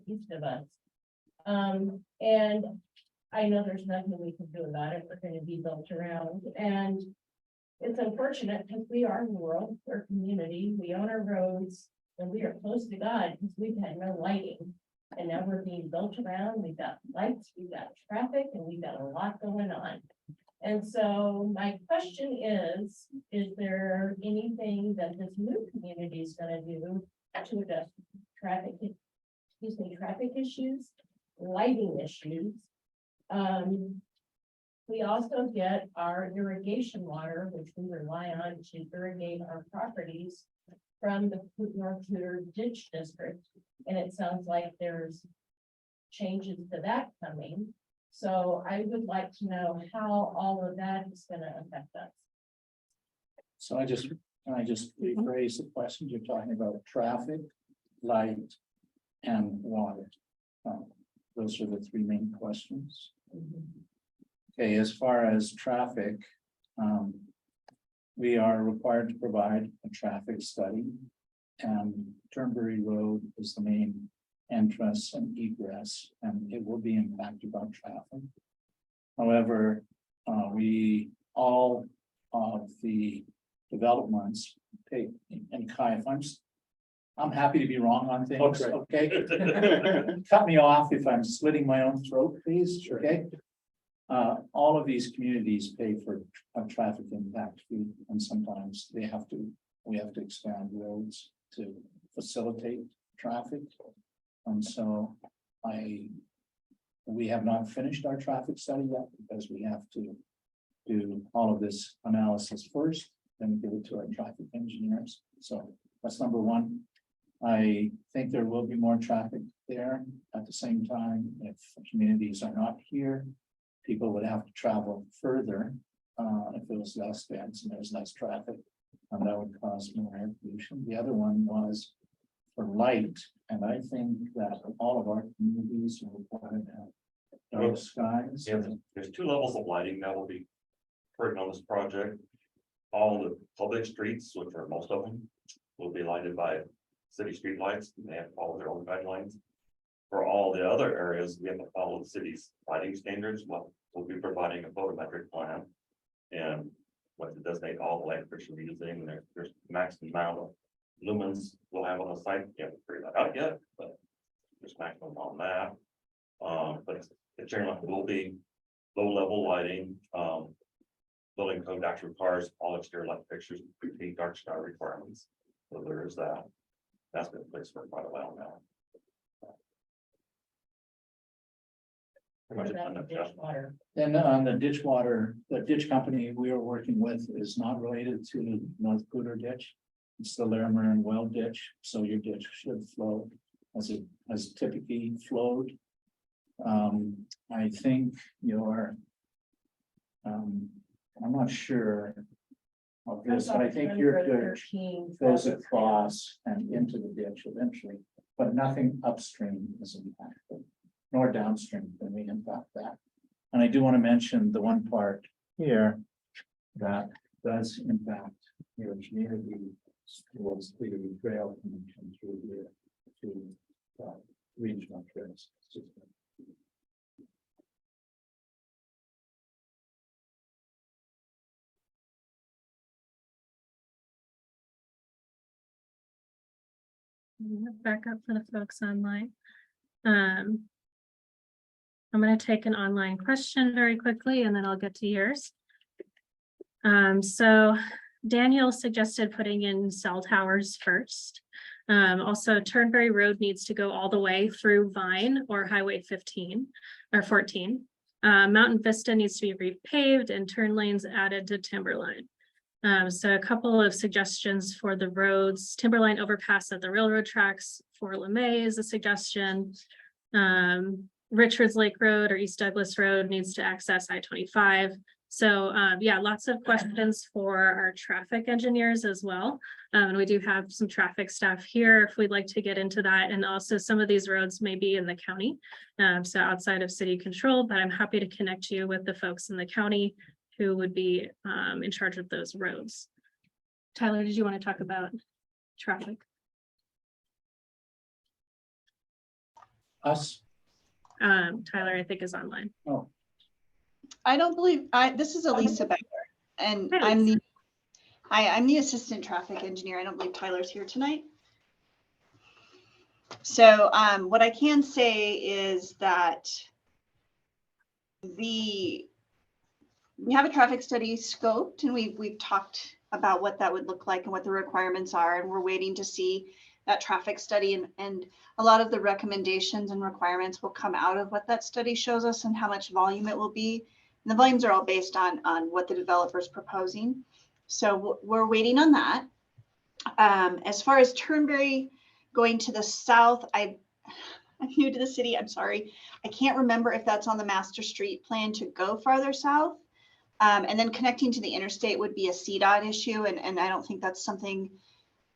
east of us. And I know there's nothing we can do about it. We're going to be built around, and it's unfortunate because we are rural, we're a community, we own our roads, and we are close to God because we've had no lighting. And now we're being built around, we've got lights, we've got traffic, and we've got a lot going on. And so my question is there anything that this new community is gonna do to address traffic issues, lighting issues? We also get our irrigation water, which we rely on to irrigate our properties from the North Tudor Ditch District. And it sounds like there's changes to that coming. So I would like to know how all of that is gonna affect us. So can I just rephrase the question? You're talking about traffic, light, and water. Those are the three main questions. Okay, as far as traffic, we are required to provide a traffic study. And Turnberry Road is the main entrance and egress, and it will be impacted by traffic. However, all of the developments take, and Kai, if I'm happy to be wrong on things, okay? Cut me off if I'm slitting my own throat, please, okay? All of these communities pay for a traffic impact fee, and sometimes we have to expand roads to facilitate traffic. And so we have not finished our traffic study yet because we have to do all of this analysis first, then give it to our traffic engineers. So that's number one. I think there will be more traffic there. At the same time, if communities are not here, people would have to travel further if there was less dense and there's less traffic, and that would cause more air pollution. The other one was for light, and I think that all of our communities are required to have dark skies. Yeah, there's two levels of lighting that will be occurring on this project. All the public streets, which are most of them, will be lighted by city street lights, and they have to follow their own guidelines. For all the other areas, we have to follow the city's lighting standards. We'll be providing a photometric plan and what to designate all the light fixtures we're using. There's maximum amount of lumens we'll have on the site. You haven't figured that out yet, but there's maximum on that. But it generally will be low level lighting. Building code actually requires all exterior light fixtures to meet dark sky requirements. So there is that. That's been in place for quite a while now. Pretty much What about the ditch water? Then on the ditch water, the ditch company we are working with is not related to North Tudor Ditch. It's the Larimer and Well ditch, so your ditch should flow as it has typically flowed. I think I'm not sure of this, but I think your ditch goes across and into the ditch eventually, but nothing upstream is impacted, nor downstream can we impact that. And I do want to mention the one part here that does impact your community towards the trail connection through here to regional trails system. Back up for the folks online. I'm going to take an online question very quickly and then I'll get to yours. So Daniel suggested putting in cell towers first. Also, Turnberry Road needs to go all the way through Vine or Highway 15 or 14. Mountain Vista needs to be repaved and turn lanes added to Timberline. So a couple of suggestions for the roads. Timberline overpass at the railroad tracks for LeMay is a suggestion. Richards Lake Road or East Douglas Road needs to access I-25. So yeah, lots of questions for our traffic engineers as well. And we do have some traffic staff here if we'd like to get into that. And also some of these roads may be in the county, so outside of city control, but I'm happy to connect you with the folks in the county who would be in charge of those roads. Tyler, did you want to talk about traffic? Us? Tyler, I think is online. Oh, I don't believe, this is Elisa Becker, and Hi, I'm the assistant traffic engineer. I don't believe Tyler's here tonight. So what I can say is that we have a traffic study scoped, and we've talked about what that would look like and what the requirements are, and we're waiting to see that traffic study, and a lot of the recommendations and requirements will come out of what that study shows us and how much volume it will be. And the volumes are all based on what the developer is proposing. So we're waiting on that. As far as Turnberry going to the south, I'm new to the city, I'm sorry. I can't remember if that's on the master street plan to go farther south. And then connecting to the interstate would be a CDOT issue. And I don't think that's something,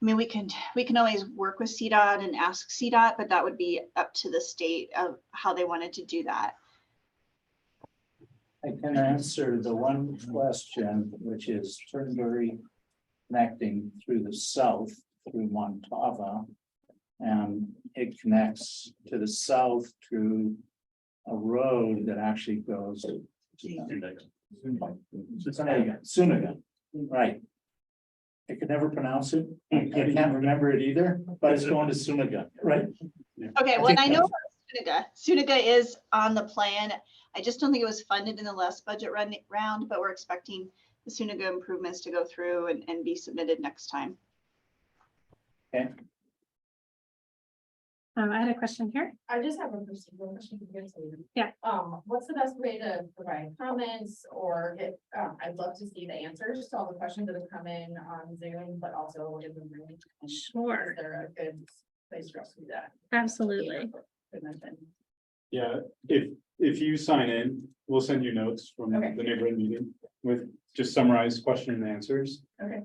I mean, we can always work with CDOT and ask CDOT, but that would be up to the state of how they wanted to do that. I can answer the one question, which is Turnberry connecting through the south through Montava. And it connects to the south through a road that actually goes to Suniga, right. I could never pronounce it. I can't remember it either, but it's going to Suniga, right? Okay, well, I know Suniga is on the plan. I just don't think it was funded in the last budget round, but we're expecting the Suniga improvements to go through and be submitted next time. Okay. I had a question here. I just have a procedural question. Yeah. What's the best way to provide comments or get, I'd love to see the answers to all the questions that have come in on Zoom, but also in the room. Sure. Is there a good place for us to do that? Absolutely. Yeah, if you sign in, we'll send you notes from Okay. the neighborhood meeting with just summarized question and answers. Okay.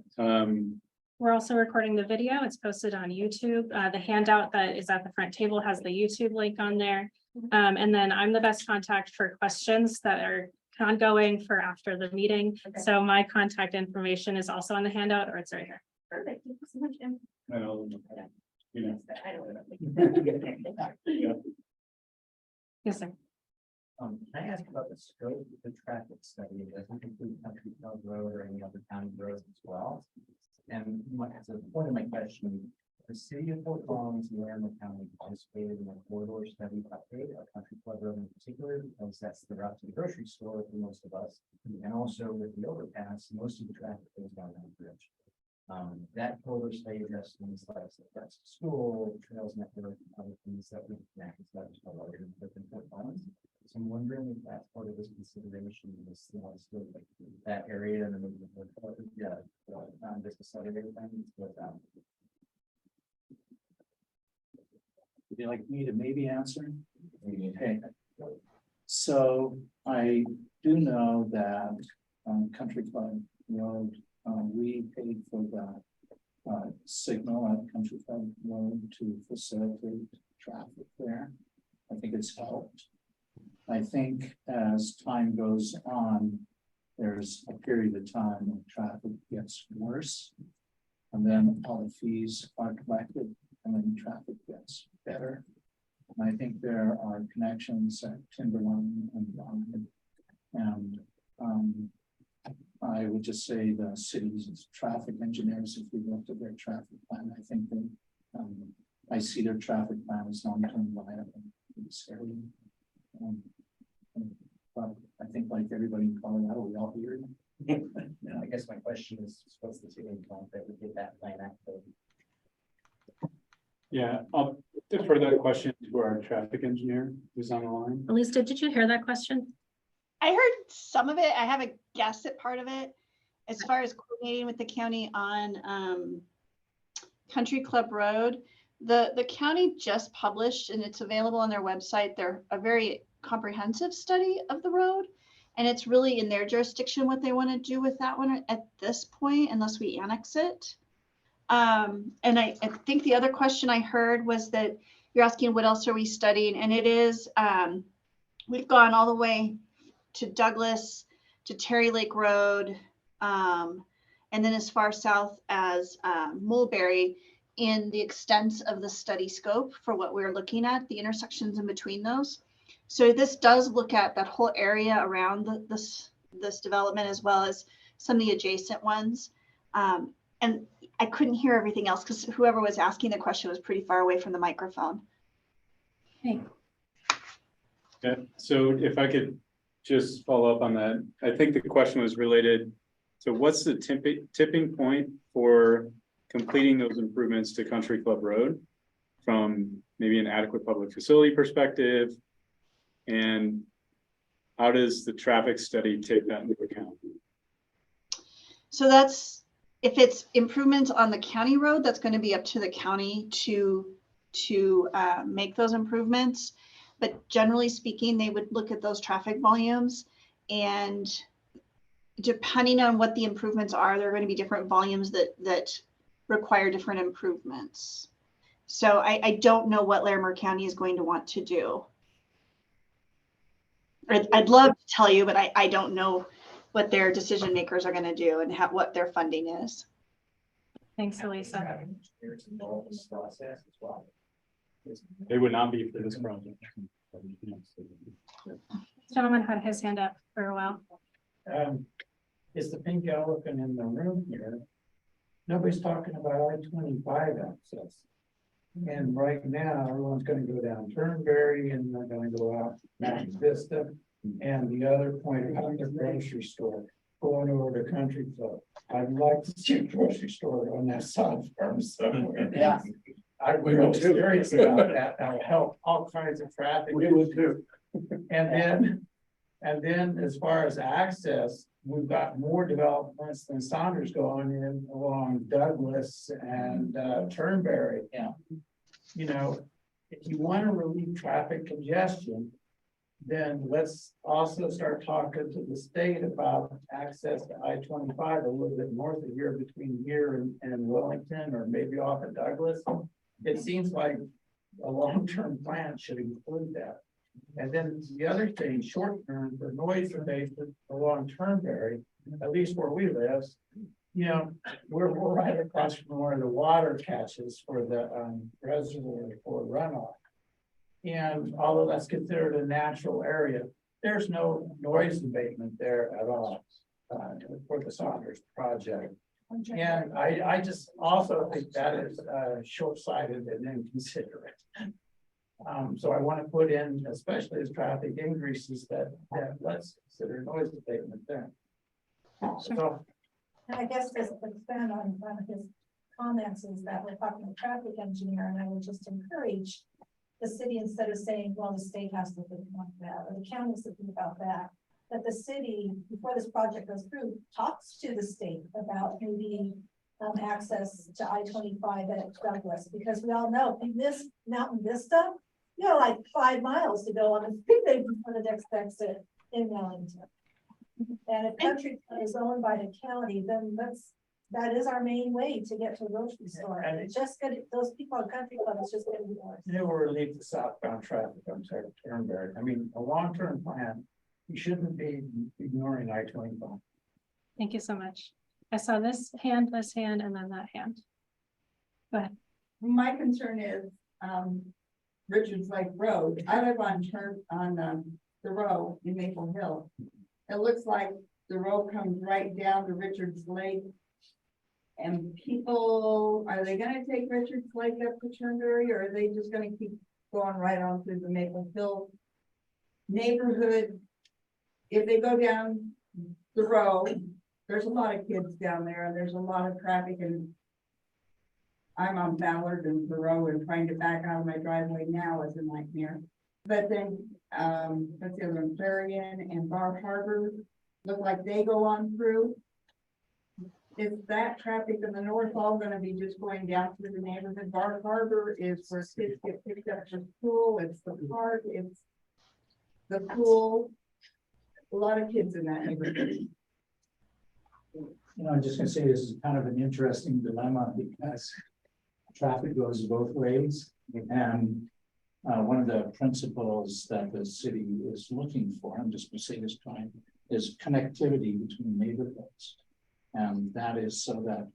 We're also recording the video. It's posted on YouTube. The handout that is at the front table has the YouTube link on there. And then I'm the best contact for questions that are ongoing for after the meeting. Okay. So my contact information is also on the handout, or it's right here. Perfect. Thank you so much, Jim. And I'll, you know, I don't know. Yes, sir. Can I ask about the scope of the traffic study? It doesn't include Country Club Road or any other county roads as well. And as a point of my question, the city of Fort Collins and Laramie County participated in a corridor study update of Country Club Road in particular, because that's the route to the grocery store for most of us. And also with the overpass, most of the traffic goes down that bridge. That corridor study addressed things like the school, trails network, and other things that we connect with Fort Collins. So I'm wondering if that's part of this consideration, this, still like that area and then just the southern things, but Would you like me to maybe answer? Okay. So I do know that Country Club Road, we paid for the signal at Country Club Road to facilitate traffic there. I think it's helped. I think as time goes on, there's a period of time when traffic gets worse. And then all the fees are collected and then traffic gets better. And I think there are connections at Timberline and Vine. And I would just say the city's traffic engineers, if we looked at their traffic plan, I think they, I see their traffic plan as long-term viable in this area. But I think like everybody in Colorado, we all hear it. I guess my question is, what's the city intent that we get that plan active? yeah, I'll defer that question to our traffic engineer who's on the line. Elisa, did you hear that question? I heard some of it. I have a guess at part of it. As far as coordinating with the county on Country Club Road, the county just published, and it's available on their website. They're a very comprehensive study of the road. And it's really in their jurisdiction what they want to do with that one at this point, unless we annex it. And I think the other question I heard was that you're asking what else are we studying? And it is, we've gone all the way to Douglas, to Terry Lake Road, and then as far south as Mulberry in the extents of the study scope for what we're looking at, the intersections in between those. So this does look at that whole area around this development, as well as some of the adjacent ones. And I couldn't hear everything else because whoever was asking the question was pretty far away from the microphone. Hey. Okay, so if I could just follow up on that, I think the question was related to what's the tipping point for completing those improvements to Country Club Road from maybe an adequate public facility perspective? And how does the traffic study take that into account? So that's, if it's improvements on the county road, that's going to be up to the county to make those improvements. But generally speaking, they would look at those traffic volumes, and depending on what the improvements are, there are going to be different volumes that require different improvements. So I don't know what Larimer County is going to want to do. I'd love to tell you, but I don't know what their decision makers are going to do and what their funding is. Thanks, Elisa. They would not be for this project. This gentleman had his hand up for a while. Is the pink elephant in the room here? Nobody's talking about I-25 access. And right now, everyone's gonna go down Turnberry and they're gonna go out Mountain Vista. And the other point about the grocery store, going over to Country Club. I'd like to see a grocery store on that side farm somewhere. Yeah. I'm really serious about that. That'll help all kinds of traffic. We would too. And then as far as access, we've got more developments than Sonders going in along Douglas and Turnberry. Yeah. You know, if you want to relieve traffic congestion, then let's also start talking to the state about access to I-25 a little bit north of here, between here and Wellington, or maybe off of Douglas. It seems like a long-term plan should include that. And then the other thing, short-term, for noise abatement along Turnberry, at least where we live, you know, we're right across from where the water catches for the reservoir for runoff. And although that's considered a natural area, there's no noise abatement there at all for the Sonders project. And I just also think that is short-sighted and inconsiderate. So I want to put in, especially as traffic increases, that let's consider noise abatement there. So, And I guess just to expand on one of his comments is that we're talking to traffic engineer, and I would just encourage the city, instead of saying, well, the state has to think about that, or the county has to think about that, that the city, before this project goes through, talks to the state about maybe access to I-25 at Douglas, because we all know in this Mountain Vista, you know, like 5 miles to go on the freeway before the next exit in Wellington. And if Country Club is owned by the county, then that is our main way to get to a grocery store. And it's just gonna, those people on Country Club, it's just gonna be worse. it will relieve the southbound traffic on Turnberry. I mean, a long-term plan, you shouldn't be ignoring I-25. Thank you so much. I saw this hand, and then that hand. Go ahead. My concern is, Richards Lake Road. I live on the row in Maple Hill. It looks like the road comes right down to Richards Lake. And people, are they gonna take Richards Lake up to Turnberry, or are they just gonna keep going right on through the Maple Hill neighborhood? If they go down the road, there's a lot of kids down there, and there's a lot of traffic, and I'm on Ballard and Thoreau, and trying to back out of my driveway now is a nightmare. But then, let's see, Clarion and Bar Harbor look like they go on through. Is that traffic in the north all gonna be just going down through the neighborhood? Bar Harbor is where kids get picked up from school, it's the park, it's the pool. a lot of kids in that neighborhood. You know, I'm just gonna say this is kind of an interesting dilemma because traffic goes both ways. And one of the principles that the city is looking for, I'm just gonna say this time, is connectivity between neighborhoods. And that is so that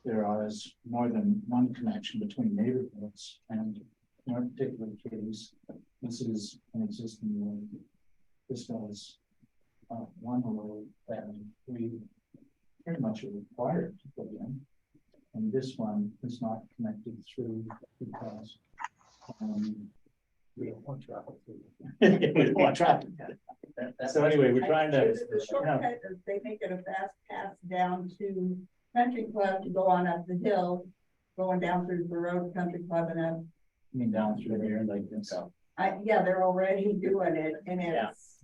there is more than one connection between neighborhoods. And in our particular case, this is an existing road. This was one road that we pretty much are required to put in. And this one is not connected through because we don't want traffic. We don't want traffic. So anyway, we're trying to. The shortcut is they make it a fast pass down to Country Club to go on up the hill, going down through the road, Country Club and up. I mean, down through there like this. Yeah, they're already doing it and it's.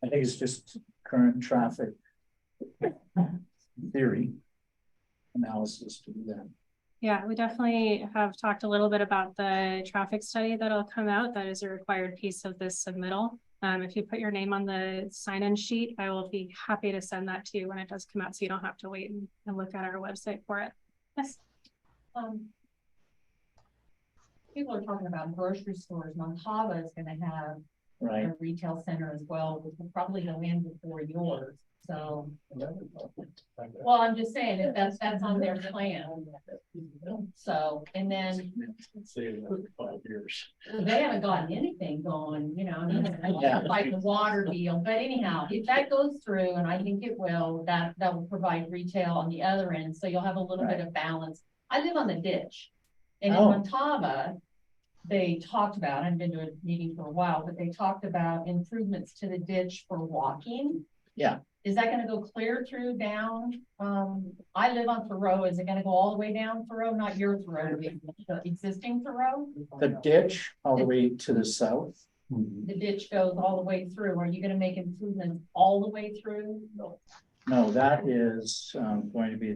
I think it's just current traffic theory analysis to do that. Yeah, we definitely have talked a little bit about the traffic study that'll come out. That is a required piece of this submittal. If you put your name on the sign-in sheet, I will be happy to send that to you when it does come out, so you don't have to wait and look at our website for it. Yes. People are talking about grocery stores. Montava is gonna have Right. a retail center as well, which will probably go in before yours. So, well, I'm just saying that that's on their plan. So, and then Say 5 years. they haven't gotten anything going, you know, like the water deal. But anyhow, if that goes through, and I think it will, that will provide retail on the other end. So you'll have a little bit of balance. I live on the ditch. And in Montava, they talked about, I've been to a meeting for a while, but they talked about improvements to the ditch for walking. Yeah. Is that gonna go clear through down? I live on Thoreau. Is it gonna go all the way down Thoreau? Not your Thoreau, the existing Thoreau? The ditch all the way to the south. The ditch goes all the way through. Are you gonna make improvements all the way through? No, that is going to be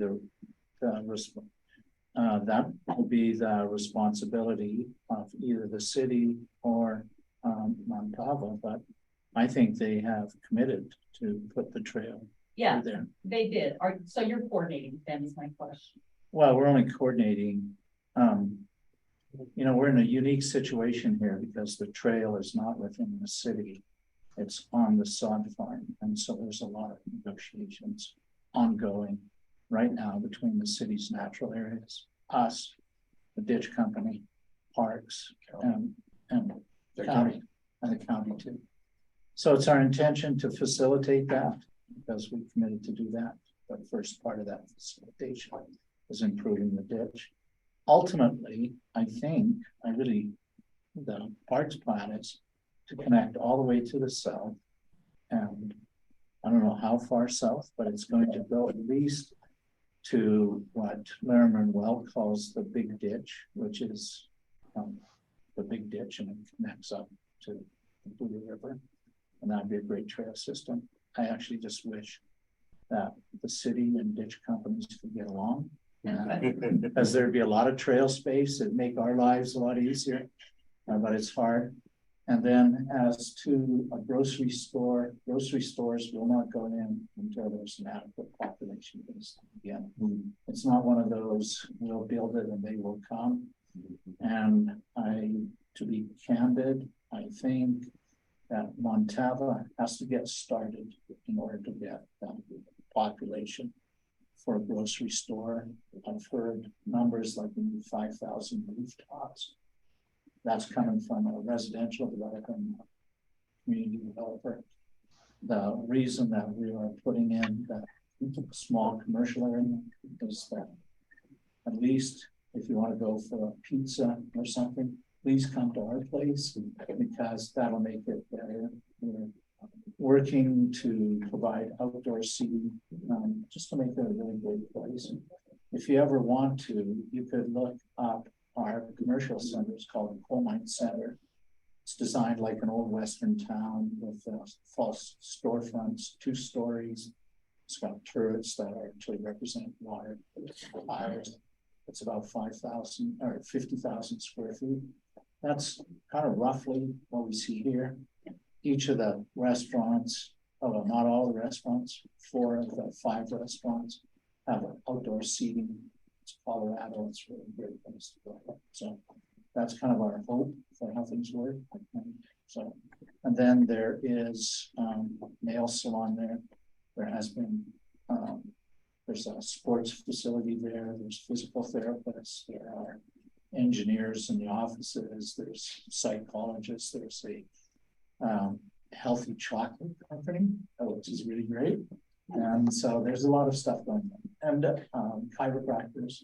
that will be the responsibility of either the city or Montava, but I think they have committed to put the trail Yeah, there. they did. So you're coordinating with them is my question. Well, we're only coordinating. You know, we're in a unique situation here because the trail is not within the city. It's on the sod farm. And so there's a lot of negotiations ongoing right now between the city's natural areas, us, the ditch company, parks, and the county, and the county too. So it's our intention to facilitate that because we committed to do that. The first part of that facilitation is improving the ditch. Ultimately, I think, the parks plan is to connect all the way to the south. And I don't know how far south, but it's going to go at least to what Larimer Well calls the big ditch, which is the big ditch, and it connects up to the Blue River. And that'd be a great trail system. I actually just wish that the city and ditch companies could get along. Because there'd be a lot of trail space. It'd make our lives a lot easier, but it's hard. And then as to a grocery store, grocery stores will not go in until there's an adequate population base. Again, it's not one of those, we'll build it and they will come. And to be candid, I think that Montava has to get started in order to get that population for a grocery store. I've heard numbers like 5,000 rooftops. That's coming from a residential developer, community developer. The reason that we are putting in the small commercial area is that at least if you want to go for a pizza or something, please come to our place because that'll make it better. We're working to provide outdoor seating just to make it a really great place. If you ever want to, you could look up our commercial center. It's called Coal Mine Center. It's designed like an old Western town with false storefronts, 2 stories. It's got turrets that actually represent water fires. It's about 5,000 or 50,000 square feet. That's kind of roughly what we see here. Each of the restaurants, although not all the restaurants, 4 of the 5 restaurants have outdoor seating. It's Colorado, it's really a great place to go. So that's kind of our hope for how things work. So, and then there is nail salon there. There has been, there's a sports facility there. There's physical therapists. There are engineers in the offices. There's psychologists. There's a healthy chocolate company, which is really great. And so there's a lot of stuff going on, and chiropractors.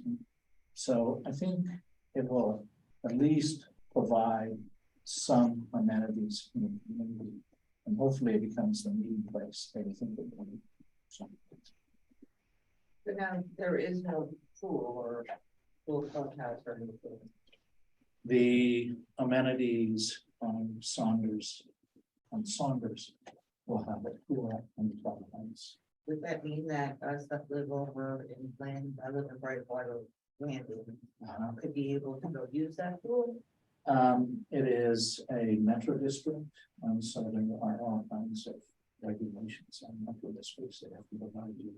So I think it will at least provide some amenities in the community, and hopefully it becomes the meeting place that we think it will be. So. But now there is no pool or pool clubhouse or anything. The amenities on Sonders will have a pool and the clubhouse. Would that mean that us that live over in Land, I live in Brightwater, Landing, could be able to go use that pool? It is a metro district, and so there are all kinds of regulations on metro districts. They have to provide you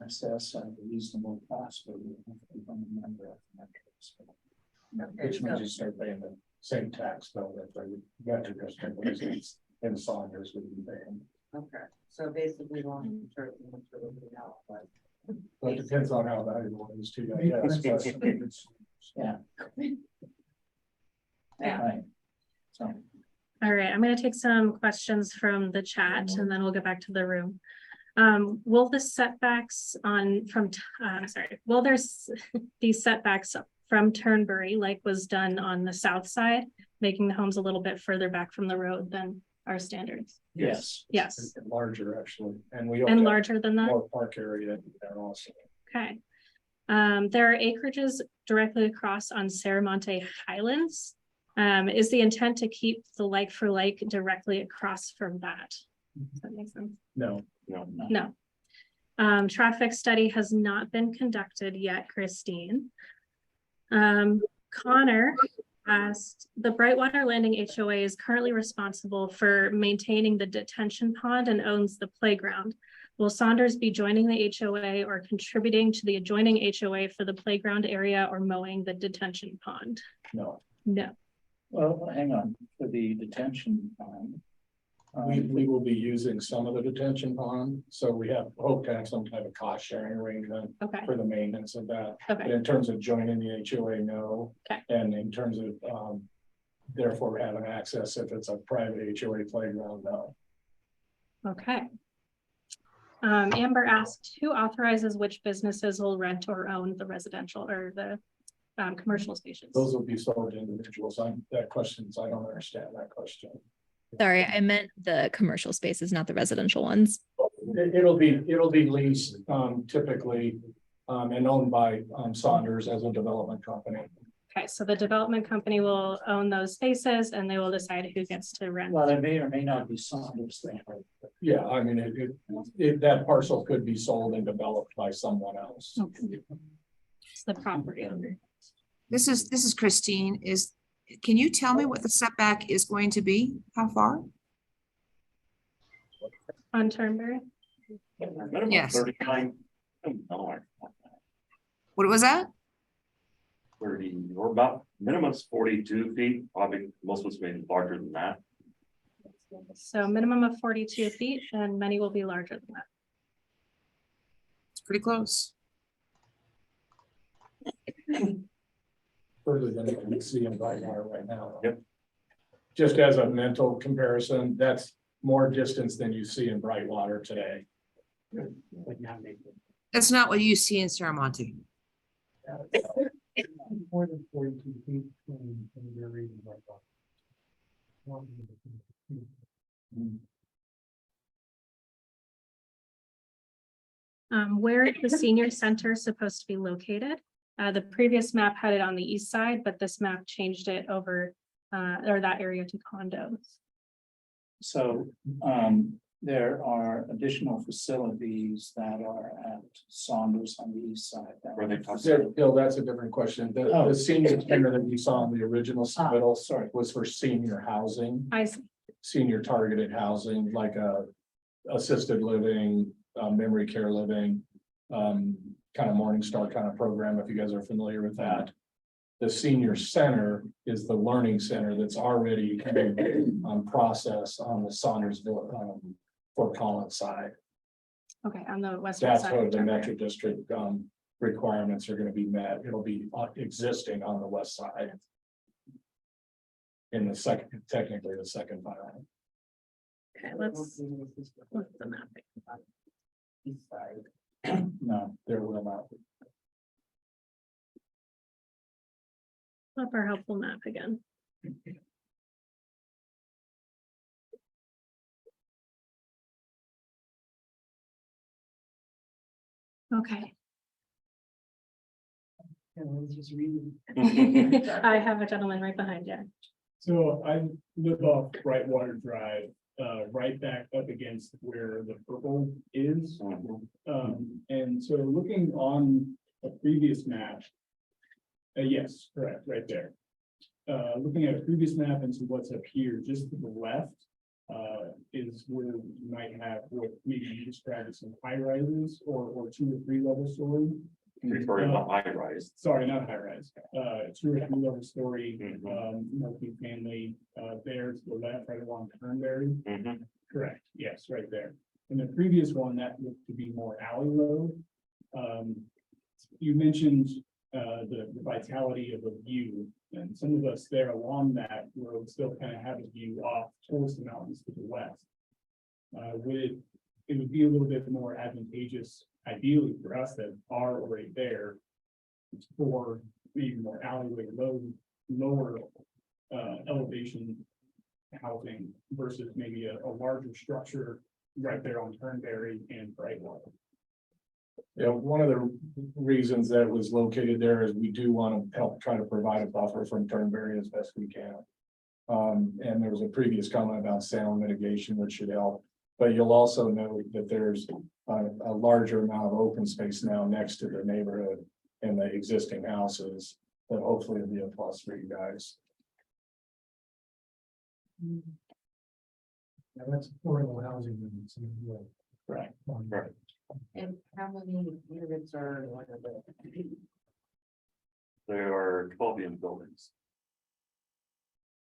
access at a reasonable cost, but you have to become a member of the metro district. Which means you start paying the same tax bill that the metro district residents in Sonders would be paying. Okay, so basically long term. But it depends on how valuable it is to you. Yes, Yeah. Yeah. Right. So. All right, I'm going to take some questions from the chat and then we'll get back to the room. Will the setbacks will there's these setbacks from Turnberry, like was done on the south side, making the homes a little bit further back from the road than our standards? Yes. Yes. And larger actually, and And larger than that? more park area there also. Okay. There are acreages directly across on Serramonte Highlands. Is the intent to keep the like for like directly across from that? Does that make sense? No. No. Traffic study has not been conducted yet, Christine. Connor asked, the Brightwater Landing HOA is currently responsible for maintaining the detention pond and owns the playground. Will Sonders be joining the HOA or contributing to the adjoining HOA for the playground area or mowing the detention pond? No. No. Well, hang on, for the detention pond. We will be using some of the detention pond, so we hope to have some type of cost sharing arrangement Okay. for the maintenance of that. But Okay. in terms of joining the HOA, no. Okay. And in terms of therefore having access if it's a private HOA playground, no. Okay. Amber asked, who authorizes which businesses will rent or own the residential or the commercial spaces? Those will be sold to individuals. I don't understand that question. Sorry, I meant the commercial spaces, not the residential ones. It'll be leased typically and owned by Sonders as a development company. Okay, so the development company will own those spaces and they will decide who gets to rent. Well, it may or may not be Sonders there. Yeah, I mean, that parcel could be sold and developed by someone else. Okay. It's the property owner. This is Christine. Can you tell me what the setback is going to be? How far? On Turnberry? Minimum Yes. 39. No, What was that? 30 or about minimum's 42 feet, probably most of us may be larger than that. So minimum of 42 feet and many will be larger than that. It's pretty close. Further than you can see in Brightwater right now. Yep. Just as a mental comparison, that's more distance than you see in Brightwater today. That's not what you see in Serramonte. More than 42 feet. Where is the senior center supposed to be located? The previous map had it on the east side, but this map changed it over or that area to condos. So There are additional facilities that are at Sonders on the east side. Where they talk- Bill, that's a different question. The senior center that you saw in the original submittal, sorry, was for senior housing, I see. senior targeted housing, like assisted living, memory care living, kind of Morningstar kind of program, if you guys are familiar with that. The senior center is the learning center that's already process on the Saundersville, Fort Collins side. Okay, on the western That's side. where of the Denver. metro district requirements are gonna be met. It'll be existing on the west side. In the second, technically the second file. Okay, let's look at the map. East side. No, there will not be. Pull up our helpful map again. Okay. I have a gentleman right behind you. So I live off Brightwater Drive, right back up against where the purple is. And so looking on a previous map. Yes, correct, right there. Looking at a previous map and to what's up here, just to the left. Is where you might have what maybe you described as some high rises or 2 or 3 level story. 3-story, not high rise. Sorry, not high rise, 2 or 3 level story, multi-family, there to the left, right along Turnberry. Correct, yes, right there. In the previous one, that looked to be more alley road. You mentioned, the vitality of a view, and some of us there along that road still kind of have a view off towards the mountains to the west. It would be a little bit more advantageous, ideally for us that are right there. For maybe more alleyway lower elevation housing versus maybe a larger structure right there on Turnberry and Brightwater. Yeah, one of the reasons that it was located there is we do want to help try to provide a buffer from Turnberry as best we can. And there was a previous comment about sound mitigation, which should help. But you'll also note that there's a larger amount of open space now next to the neighborhood and the existing houses that hopefully will be a plus for you guys. And that's affordable housing. Right. Right. And how many units are in one of the? There are 12 unit buildings.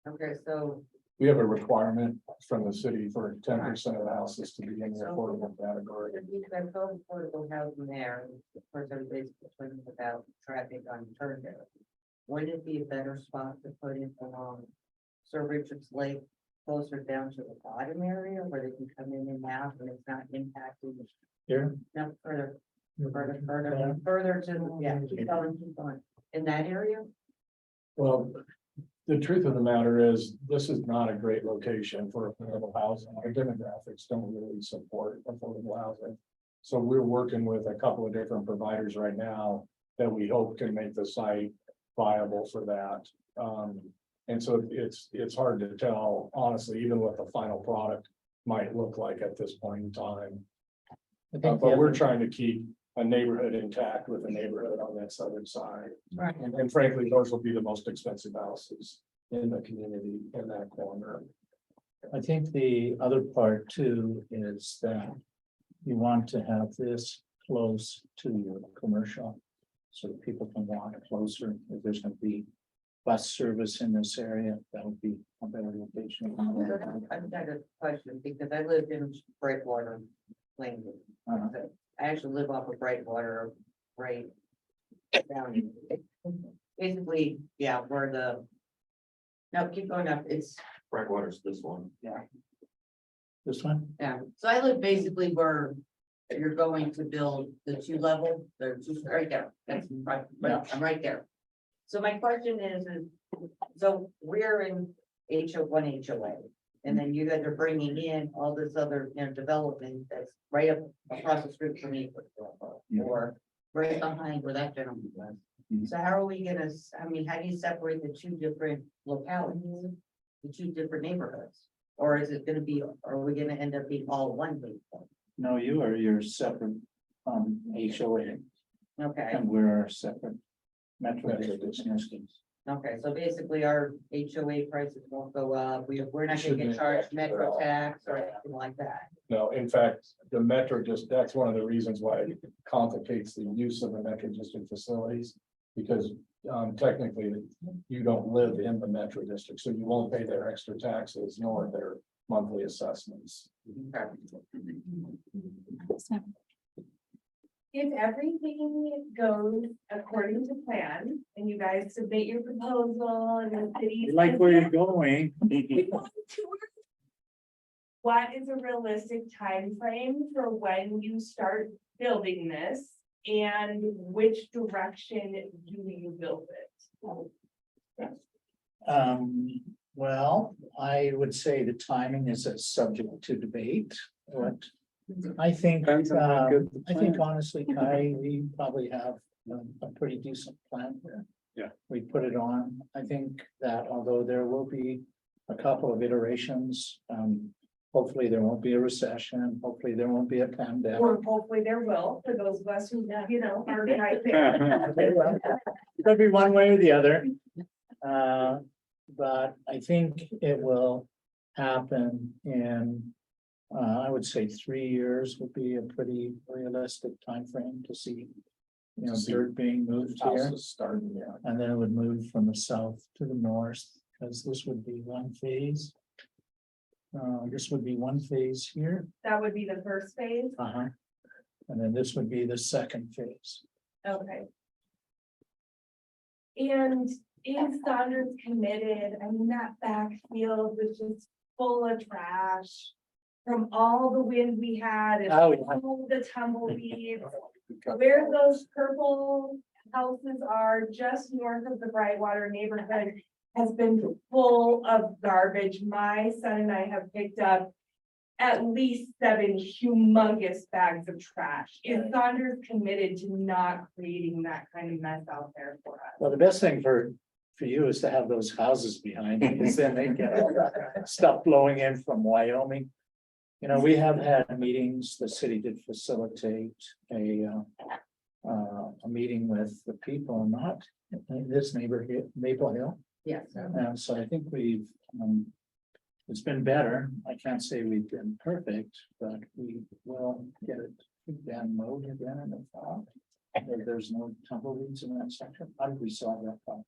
Okay, so. We have a requirement from the city for 10% of the houses to be in the affordable category. If you have affordable housing there, of course, everybody's complaining about traffic on Turnberry. Wouldn't it be a better spot to put it along Sir Richard's Lake, closer down to the bottom area where they can come in and out and it's not impacting? Here? No, further to, yeah, keep going, in that area? Well, the truth of the matter is, this is not a great location for affordable housing. Our demographics don't really support affordable housing. So we're working with a couple of different providers right now that we hope can make the site viable for that. And so it's hard to tell, honestly, even what the final product might look like at this point in time. But we're trying to keep a neighborhood intact with a neighborhood on that southern side. Right. And frankly, those will be the most expensive houses in the community in that corner. I think the other part too is that you want to have this close to your commercial. So that people can walk closer. If there's going to be bus service in this area, that would be a better location. I've got a question because I lived in Brightwater Lane. I actually live off of Brightwater, right down. Basically, yeah, where the. No, keep going up. It's, Brightwater's this one. yeah, This one? yeah. So I live basically where you're going to build the 2-level, there's just right there. That's right, I'm right there. So my question is, so we're in HO1 HOA. And then you guys are bringing in all this other, development that's right up across the street from me. Or right behind where that gentleman was. So how are we gonna, how do you separate the 2 different localities? The 2 different neighborhoods? Or is it gonna be, are we gonna end up being all one big one? No, you are your separate, HOA, Okay, and we're our separate metro districts. okay, so basically our HOA prices won't go up, we're not gonna Shouldn't get charged impact it at metro all. tax or anything like that. No, in fact, the metro that's one of the reasons why it complicates the use of the metro district facilities. Because technically, you don't live in the metro district, so you won't pay their extra taxes nor their monthly assessments. If everything goes according to plan and you guys submit your proposal and the city. Going. What is a realistic time frame for when you start building this? And which direction do you build it? Well, I would say the timing is a subject to debate, but I think, Depends on how good the I think plan honestly, Kai, we probably have a pretty decent plan here. Yeah. We put it on. I think that although there will be a couple of iterations, hopefully there won't be a recession, hopefully there won't be a pandemic. Or hopefully there will, for those of us who, you know, are right there. Could be one way or the other. But I think it will happen in, I would say 3 years would be a pretty realistic time frame to see. You know, dirt being moved here, Houses starting, yeah. and then it would move from the south to the north, because this would be one phase. This would be one phase here, That would be the first phase. and then this would be the second phase. Okay. And is Sonders committed? I mean, that backfield was just full of trash. From all the wind we had and Oh, yeah. all the tumbleweeds. Where those purple houses are just north of the Brightwater neighborhood has been full of garbage. My son and I have picked up at least 7 humongous bags of trash. Is Sonders committed to not creating that kind of mess out there for us? Well, the best thing for you is to have those houses behind you, because then they get stuff flowing in from Wyoming. You know, we have had meetings, the city did facilitate a meeting with the people, not in this neighborhood, Maple Hill. Yes. And so I think we've, it's been better. I can't say we've been perfect, but we will get it again mowed again in the fall. There's no tumbleweeds in that section. How did we solve that problem?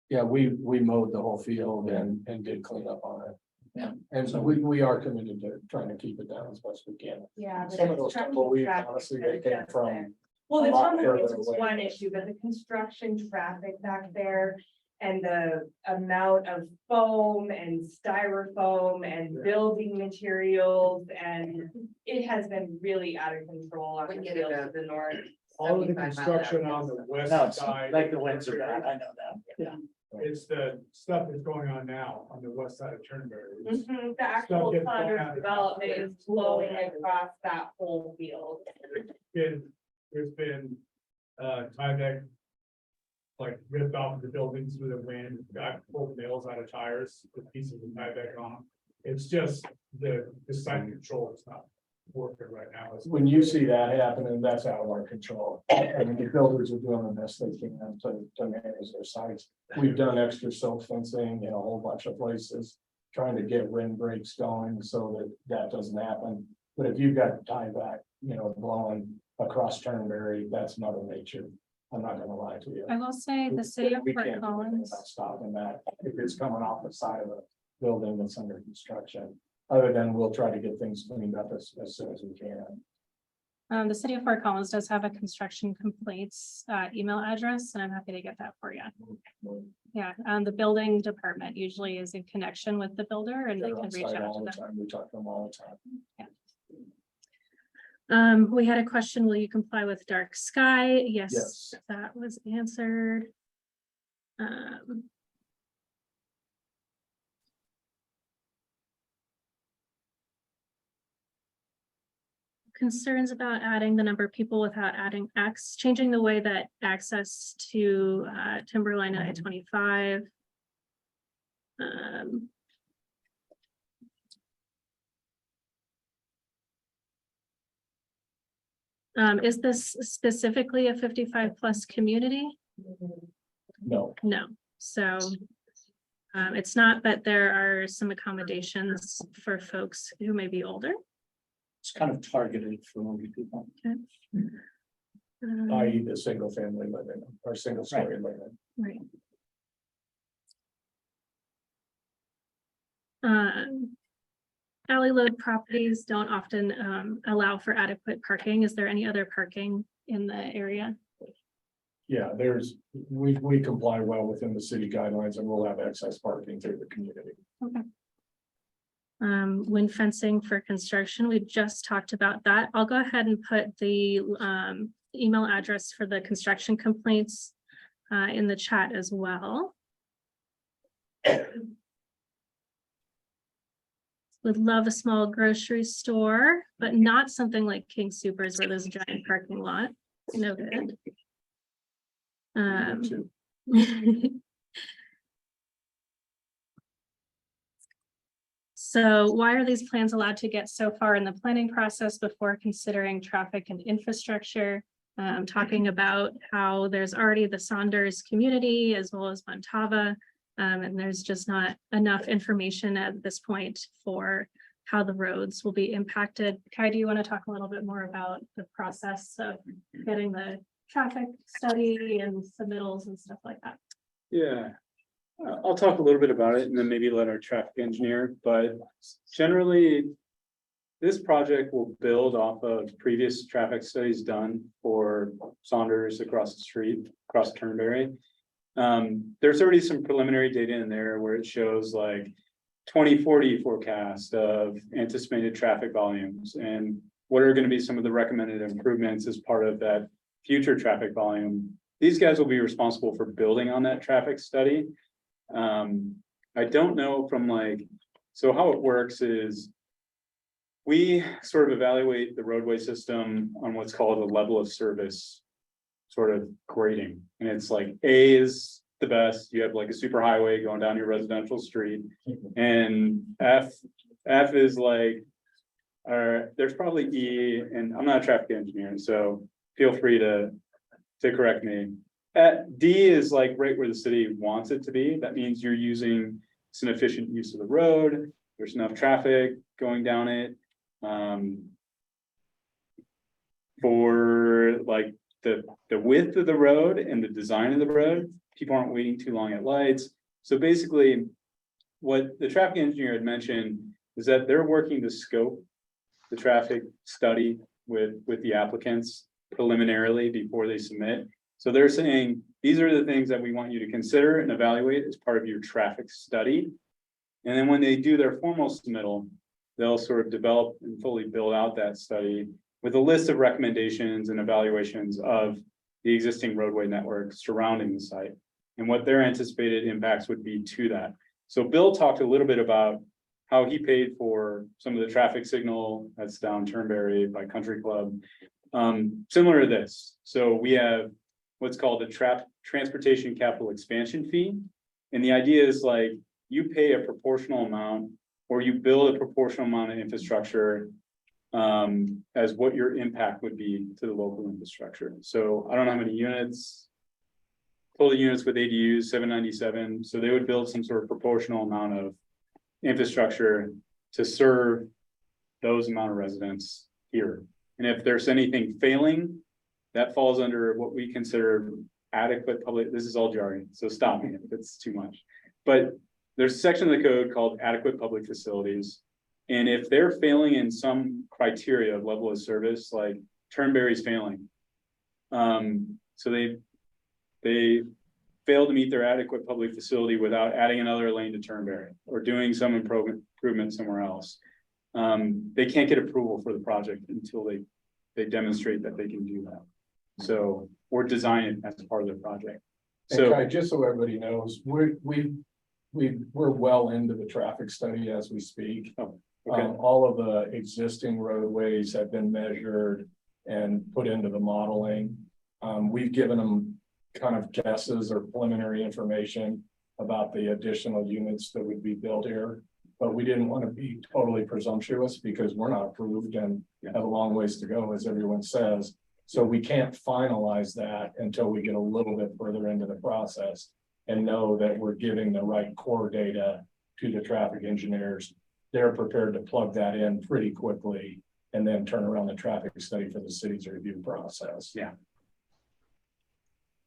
Yeah, we mowed the whole field and did clean up on it. Yeah. And so we are committed to trying to keep it down as much as we can. Yeah. Some of those tumbleweeds, honestly, they came from. Well, the a lot tumbleweeds further is away. one issue, but the construction traffic back there. And the amount of foam and styrofoam and building materials, and it has been really out of control on the field to the north. All of the 75 mile construction hour. on the west No, it's side. like the winds are bad. I know that. Yeah. It's the stuff that's going on now on the west side of Turnberry. It's- Mhm, the actual gets blown Sonders out of development context. is flowing across that whole field. There's been, Tyvek. Like ripped off the buildings with the wind, got pulled nails out of tires, with pieces of Tyvek on them. It's just the site control is not working right now. When you see that happening, that's out of our control. And the builders are doing the best they can to manage their sites. We've done extra silk fencing in a whole bunch of places, trying to get wind breaks going so that that doesn't happen. But if you've got Tyvek, you know, blowing across Turnberry, that's Mother Nature. I'm not gonna lie to you. I will say the city of We Fort can't do anything Collins. about stopping that if it's coming off the side of a building that's under construction. Other than we'll try to get things cleaned up as soon as we can. The city of Fort Collins does have a construction completes email address, and I'm happy to get that for you. Yeah, the building department usually is in connection with the builder and they They're can on reach site out all to the them. time. We talk to them all the time. We had a question, will you comply with dark sky? Yes, Yes. that was answered. Concerns about adding the number of people without adding changing the way that access to Timberline and I-25. Is this specifically a 55+ community? No, No, so it's not, but there are some accommodations for folks who may be older. It's kind of targeted for older people. i.e. the single family living or single story living. Right. Alley load properties don't often allow for adequate parking. Is there any other parking in the area? Yeah, we comply well within the city guidelines and we'll have excess parking through the community. Okay. When fencing for construction, we just talked about that. I'll go ahead and put the email address for the construction complaints in the chat as well. Would love a small grocery store, but not something like King Supers where there's a giant parking lot. Noted. So why are these plans allowed to get so far in the planning process before considering traffic and infrastructure? Talking about how there's already the Sonders community as well as Montava. And there's just not enough information at this point for how the roads will be impacted. Kai, do you want to talk a little bit more about the process of getting the traffic study and submittals and stuff like that? Yeah, I'll talk a little bit about it and then maybe let our traffic engineer, but generally, this project will build off of previous traffic studies done for Sonders across the street, across Turnberry. There's already some preliminary data in there where it shows like 2040 forecast of anticipated traffic volumes and what are going to be some of the recommended improvements as part of that future traffic volume. These guys will be responsible for building on that traffic study. I don't know from so how it works is we sort of evaluate the roadway system on what's called a level of service sort of grading. And it's like A is the best. You have like a super highway going down your residential street. And F is like, there's probably E, and I'm not a traffic engineer, so feel free to correct me. D is like right where the city wants it to be. That means you're using some efficient use of the road. There's enough traffic going down it. For like the width of the road and the design of the road, people aren't waiting too long at lights. So basically, what the traffic engineer had mentioned is that they're working to scope the traffic study with the applicants preliminarily before they submit. So they're saying, these are the things that we want you to consider and evaluate as part of your traffic study. And then when they do their formal submittal, they'll sort of develop and fully build out that study with a list of recommendations and evaluations of the existing roadway network surrounding the site and what their anticipated impacts would be to that. So Bill talked a little bit about how he paid for some of the traffic signal that's down Turnberry by Country Club. Similar to this. So we have what's called a transportation capital expansion fee. And the idea is like you pay a proportional amount or you build a proportional amount of infrastructure as what your impact would be to the local infrastructure. So I don't know how many units, total units with ADUs, 797. So they would build some sort of proportional amount of infrastructure to serve those amount of residents here. And if there's anything failing, that falls under what we consider adequate public, this is all jargon, so stop me if it's too much. But there's a section of the code called adequate public facilities. And if they're failing in some criteria of level of service, like Turnberry's failing. So they fail to meet their adequate public facility without adding another lane to Turnberry or doing some improvement somewhere else. They can't get approval for the project until they demonstrate that they can do that. So we're designing as part of the project. So And just so everybody knows, we're well into the traffic study as we speak. Oh, okay. All of the existing roadways have been measured and put into the modeling. We've given them kind of guesses or preliminary information about the additional units that would be built here. But we didn't want to be totally presumptuous because we're not approved and have a long ways to go, as everyone says. So we can't finalize that until we get a little bit further into the process and know that we're giving the right core data to the traffic engineers. They're prepared to plug that in pretty quickly and then turn around the traffic study for the city's review process. Yeah.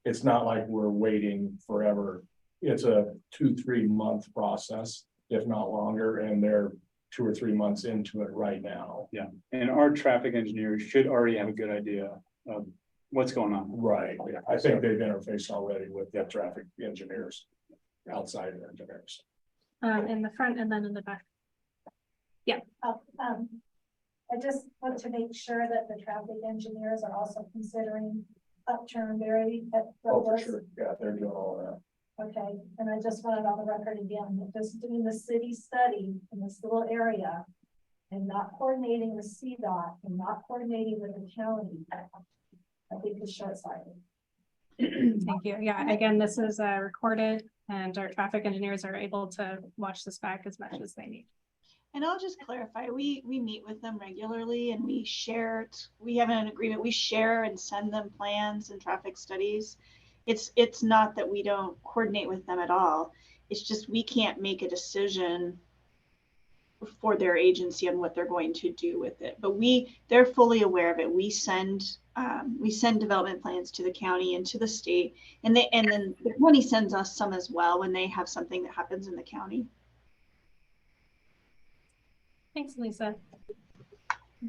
It's not like we're waiting forever. It's a 2-3 month process, if not longer, and they're 2 or 3 months into it right now. Yeah, and our traffic engineers should already have a good idea of what's going on. Right, yeah. I think they've interfaced already with the traffic engineers, outside engineers. In the front and then in the back. I just want to make sure that the traffic engineers are also considering upturn very at Oh, for Provost. sure, yeah, they're doing all that. Okay, and I just wanted on the record again, that just doing the city study in this little area and not coordinating with CDOT and not coordinating with the county, I think is short-sighted. Thank you. Yeah, again, this is recorded and our traffic engineers are able to watch this back as much as they need. And I'll just clarify, we meet with them regularly and we share, we have an agreement, we share and send them plans and traffic studies. It's not that we don't coordinate with them at all. It's just we can't make a decision for their agency on what they're going to do with it. But they're fully aware of it. We send development plans to the county and to the state, and then the county sends us some as well when they have something that happens in the county. Thanks, Lisa.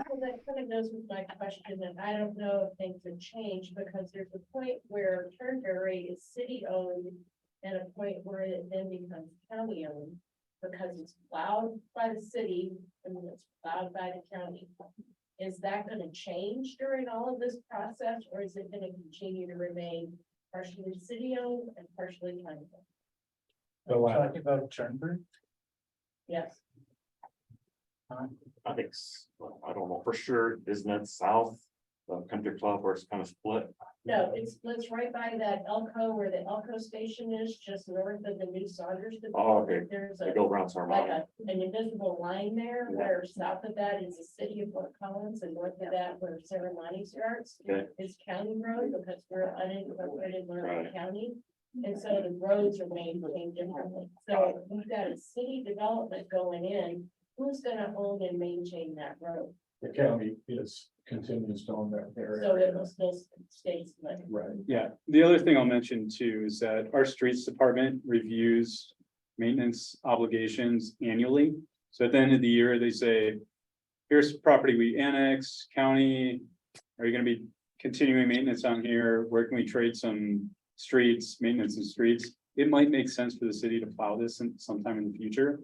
Well, that kind of goes with my question, and I don't know if things have changed, because there's a point where Turnberry is city owned and a point where it then becomes county owned, because it's plowed by the city and then it's plowed by the county. Is that going to change during all of this process, or is it going to continue to remain partially city owned and partially county owned? Talking about Turnberry? Yes. I think, well, I don't know for sure, isn't it south, the country club where it's kind of split? No, it's right by that Elko, where the Elko station is, just north of the new Sonders. Oh, okay. There's They a, go around like Sarmada. an invisible line there, where south of that is the city of Fort Collins, and north of that where Ceremonies starts. Okay. Is county road, because we're unincorporated Monroe Right. County. And so the roads are maintained differently. So we've got a city development going in, who's gonna own and maintain that road? The county continues to own that area. So it will still stay split. Right. Yeah, the other thing I'll mention too is that our streets department reviews maintenance obligations annually. So at the end of the year, they say, here's property we annex, county, are you gonna be continuing maintenance on here? Where can we trade some streets, maintenance and streets? It might make sense for the city to plow this sometime in the future,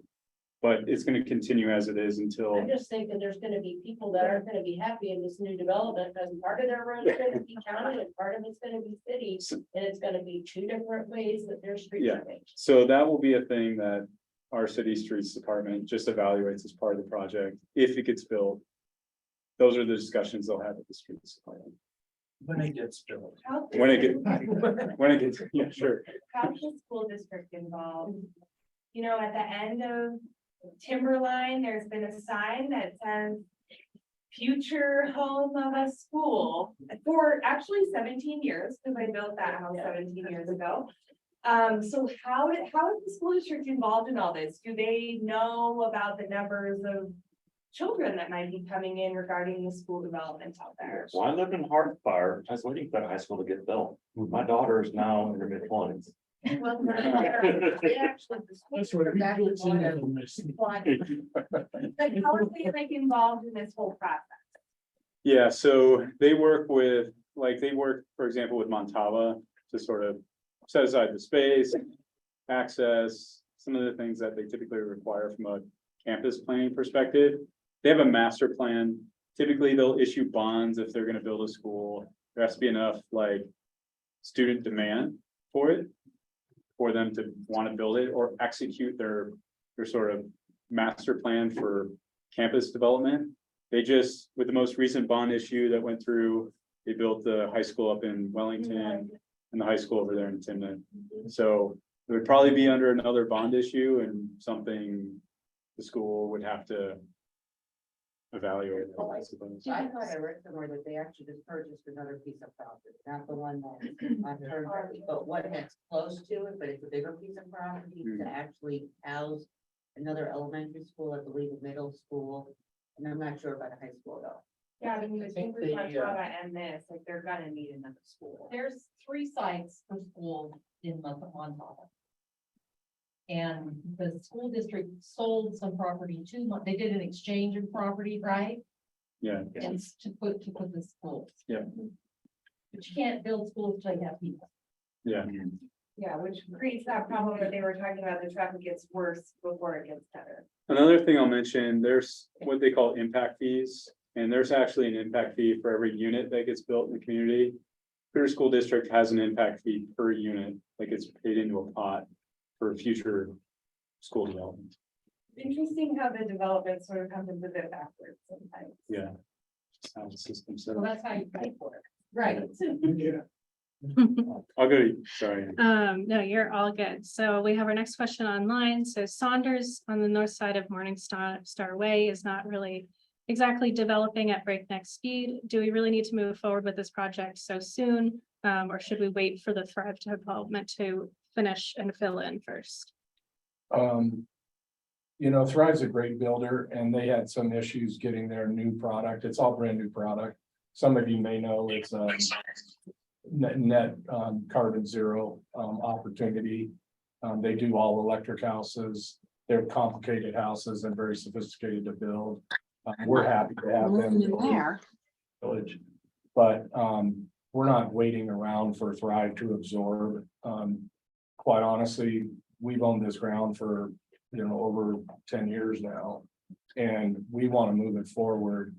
but it's gonna continue as it is until. I'm just thinking there's gonna be people that aren't gonna be happy in this new development, because part of their road is gonna be county and part of it's gonna be city. And it's gonna be two different ways that their streets Yeah. are made. So that will be a thing that our city streets department just evaluates as part of the project, if it gets built. Those are the discussions they'll have with the streets department. When it gets built. When it gets, yeah, sure. How's the school district involved? You know, at the end of Timberline, there's been a sign that says future home of a school for actually 17 years, because I built that house 17 years ago. So how is the school district involved in all this? Do they know about the numbers of children that might be coming in regarding the school development out there? Well, I lived in Hardfire. I was waiting for that high school to get built. My daughter is now in her mid-20s. Well, they actually, the school That's what district actually wanted Like, how are they like involved in this whole process? Yeah, so they work with, for example, with Montava to sort of set aside the space, access, some of the things that they typically require from a campus planning perspective. They have a master plan. Typically, they'll issue bonds if they're gonna build a school. There has to be enough student demand for it, for them to want to build it or execute their sort of master plan for campus development. They just, with the most recent bond issue that went through, they built the high school up in Wellington and the high school over there in Timna. So it would probably be under another bond issue and something the school would have to evaluate it, I suppose. I thought I read somewhere that they actually just purchased another piece of property, not the one that I've heard, but what it's close to it, but it's a bigger piece of property to actually house another elementary school, I believe a middle school, and I'm not sure about a high school though. Yeah, I mean, I the think thing with the, Montana and this, like, they're gonna need another school. There's 3 sites for school in Montana. And the school district sold some property they did an exchange of property, right? Yeah. And to put the schools. Yeah. But you can't build schools till you have people. Yeah. Yeah, which creates that problem that they were talking about, the traffic gets worse before it gets better. Another thing I'll mention, there's what they call impact fees, and there's actually an impact fee for every unit that gets built in the community. Every school district has an impact fee per unit that gets paid into a pot for future school development. Interesting how the development sort of comes a bit backwards sometimes. Yeah. That's how the system set Well, up. that's how you pay for it. Right. I'll go, sorry. No, you're all good. So we have our next question online. So Sonders on the north side of Star Way is not really exactly developing at breakneck speed. Do we really need to move forward with this project so soon? Or should we wait for the Thrive development to finish and fill in first? You know, Thrive's a great builder and they had some issues getting their new product. It's all brand new product. Some of you may know it's net carbon zero opportunity. They do all electric houses. They're complicated houses and very sophisticated to build. We're happy to have them. Village, but we're not waiting around for Thrive to absorb. Quite honestly, we've owned this ground for, you know, over 10 years now, and we want to move it forward.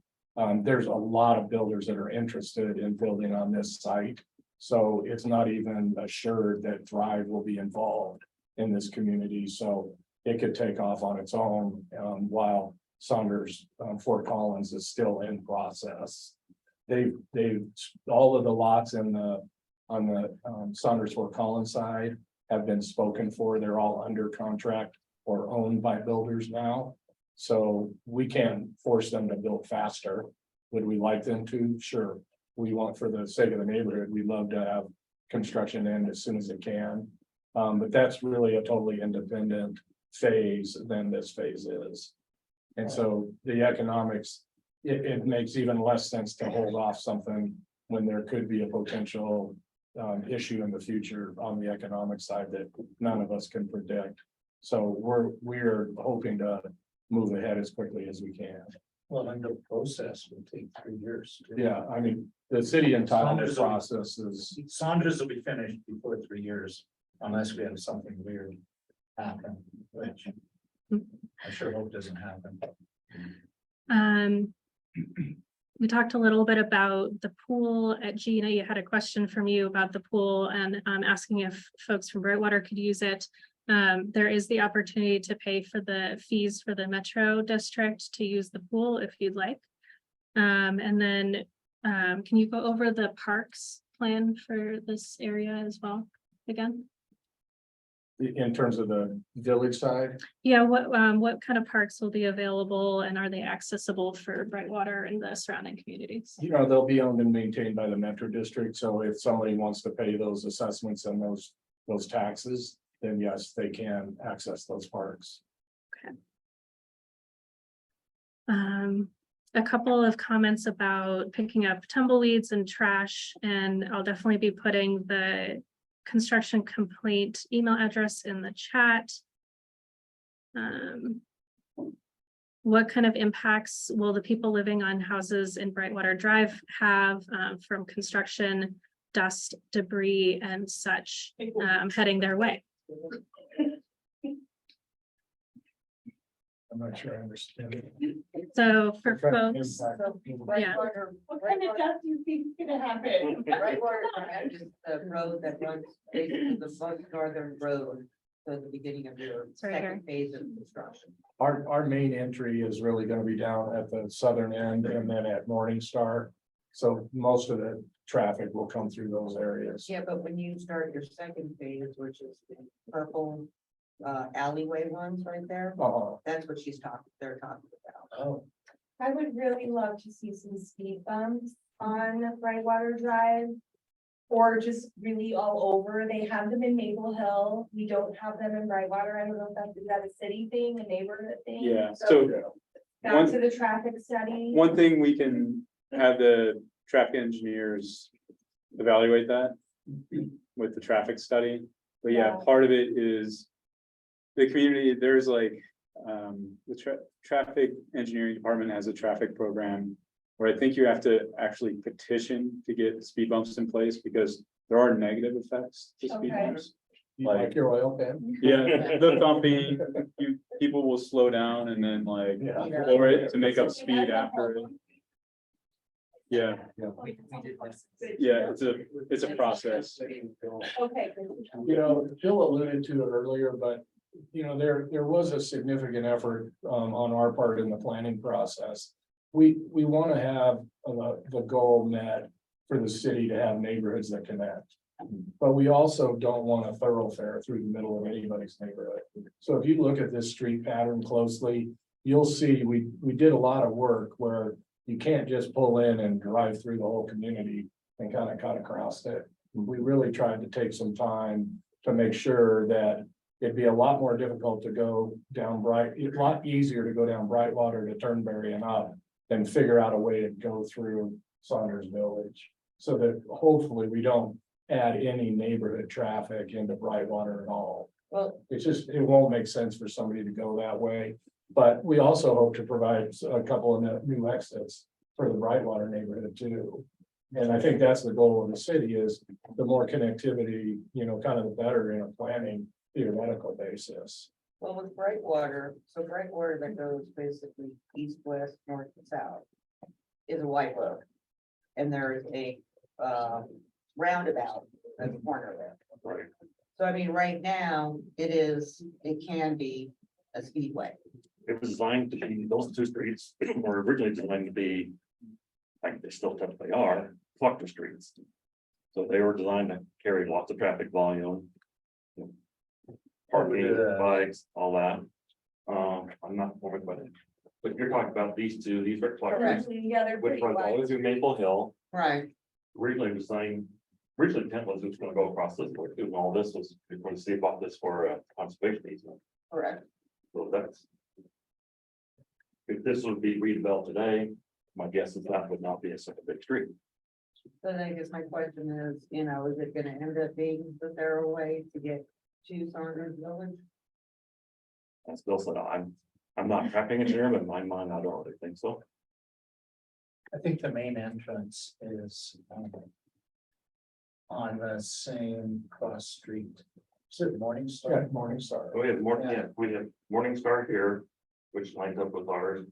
There's a lot of builders that are interested in building on this site, so it's not even assured that Thrive will be involved in this community, so it could take off on its own while Sonders Fort Collins is still in process. They've all of the lots in on the Sonders Fort Collins side have been spoken for. They're all under contract or owned by builders now. So we can't force them to build faster. Would we like them to? Sure. We want, for the sake of the neighborhood, we'd love to have construction in as soon as it can. But that's really a totally independent phase than this phase is. And so the economics, it makes even less sense to hold off something when there could be a potential issue in the future on the economic side that none of us can predict. So we're hoping to move ahead as quickly as we can. Well, and the process will take 3 years. Yeah, I mean, the city entitlement process is, Sonders will be finished before 3 years, unless we have something weird happen, which I sure hope doesn't happen. We talked a little bit about the pool at Gina. You had a question from you about the pool and asking if folks from Brightwater could use it. There is the opportunity to pay for the fees for the Metro District to use the pool if you'd like. And then can you go over the parks plan for this area as well again? in terms of the village side. Yeah, what kind of parks will be available and are they accessible for Brightwater and the surrounding communities? You know, they'll be owned and maintained by the Metro District, so if somebody wants to pay those assessments and those taxes, then yes, they can access those parks. Okay. A couple of comments about picking up tumbleweeds and trash, and I'll definitely be putting the construction complaint email address in the chat. What kind of impacts will the people living on houses in Brightwater Drive have from construction, dust, debris, and such heading their way? I'm not sure I understand it. So for folks, yeah. What kind of dust do you think is gonna happen? Brightwater Drive is the road that runs basically the most northern road. So the beginning of your second phase of construction. Our main entry is really gonna be down at the southern end and then at Morningstar. So most of the traffic will come through those areas. Yeah, but when you start your second phase, which is the purple alleyway ones right there, that's what they're talking about. Oh, I would really love to see some speed bumps on Brightwater Drive. Or just really all over. They have them in Maple Hill. We don't have them in Brightwater. I don't know if that's, is that a city thing, a neighborhood thing? Yeah, so Back one- to the traffic study. one thing we can have the traffic engineers evaluate that with the traffic study. But yeah, Yeah. part of it is the community, there's like, the traffic engineering department has a traffic program where I think you have to actually petition to get speed bumps in place because there are negative effects to speed Okay. bumps. You like your oil pan? Yeah, the thumping, people will slow down and then like Yeah. lower it to make up speed after it. Yeah, We did this. yeah, it's a process. Okay. You know, Bill alluded to it earlier, but, you know, there was a significant effort, on our part in the planning process. We want to have, the goal met for the city to have neighborhoods that connect. But we also don't want a thoroughfare through the middle of anybody's neighborhood. So if you look at this street pattern closely, you'll see we did a lot of work where you can't just pull in and drive through the whole community and kind of cut across it. We really tried to take some time to make sure that it'd be a lot more difficult to go down a lot easier to go down Brightwater to Turnberry and up than figure out a way to go through Sonders Village. So that hopefully we don't add any neighborhood traffic into Brightwater at all. Well, It's just, it won't make sense for somebody to go that way. But we also hope to provide a couple of new exits for the Brightwater neighborhood too. And I think that's the goal of the city is the more connectivity, you know, kind of the better in a planning theoretical basis. well, with Brightwater, so Brightwater that goes basically east, west, north, and south is a white road. And there is a roundabout at the corner there. Right. So I mean, right now, it can be a speedway. It was designed to be, those two streets were originally designed to be, like they still technically are, collector streets. So they were designed to carry lots of traffic volume. Parking, bikes, all that. I'm not worried about it. But you're talking about these two, these are collectors, Yeah, they're which pretty runs all the way wide. through Maple Hill. Right. Originally designed, originally intent was it was gonna go across this way, too, and all this was, we're going to see about this for conservation easement. Correct. So that's. If this would be redeveloped today, my guess is that would not be such a big street. So then I guess my question is, you know, is it gonna end up being the thorough way to get to Sonders Village? As Bill said, I'm not a traffic engineer, but in my mind, I don't really think so. I think the main entrance is on the same cross street. Is it Morningstar? Morningstar. We have we have Morningstar here, which lines up with ours.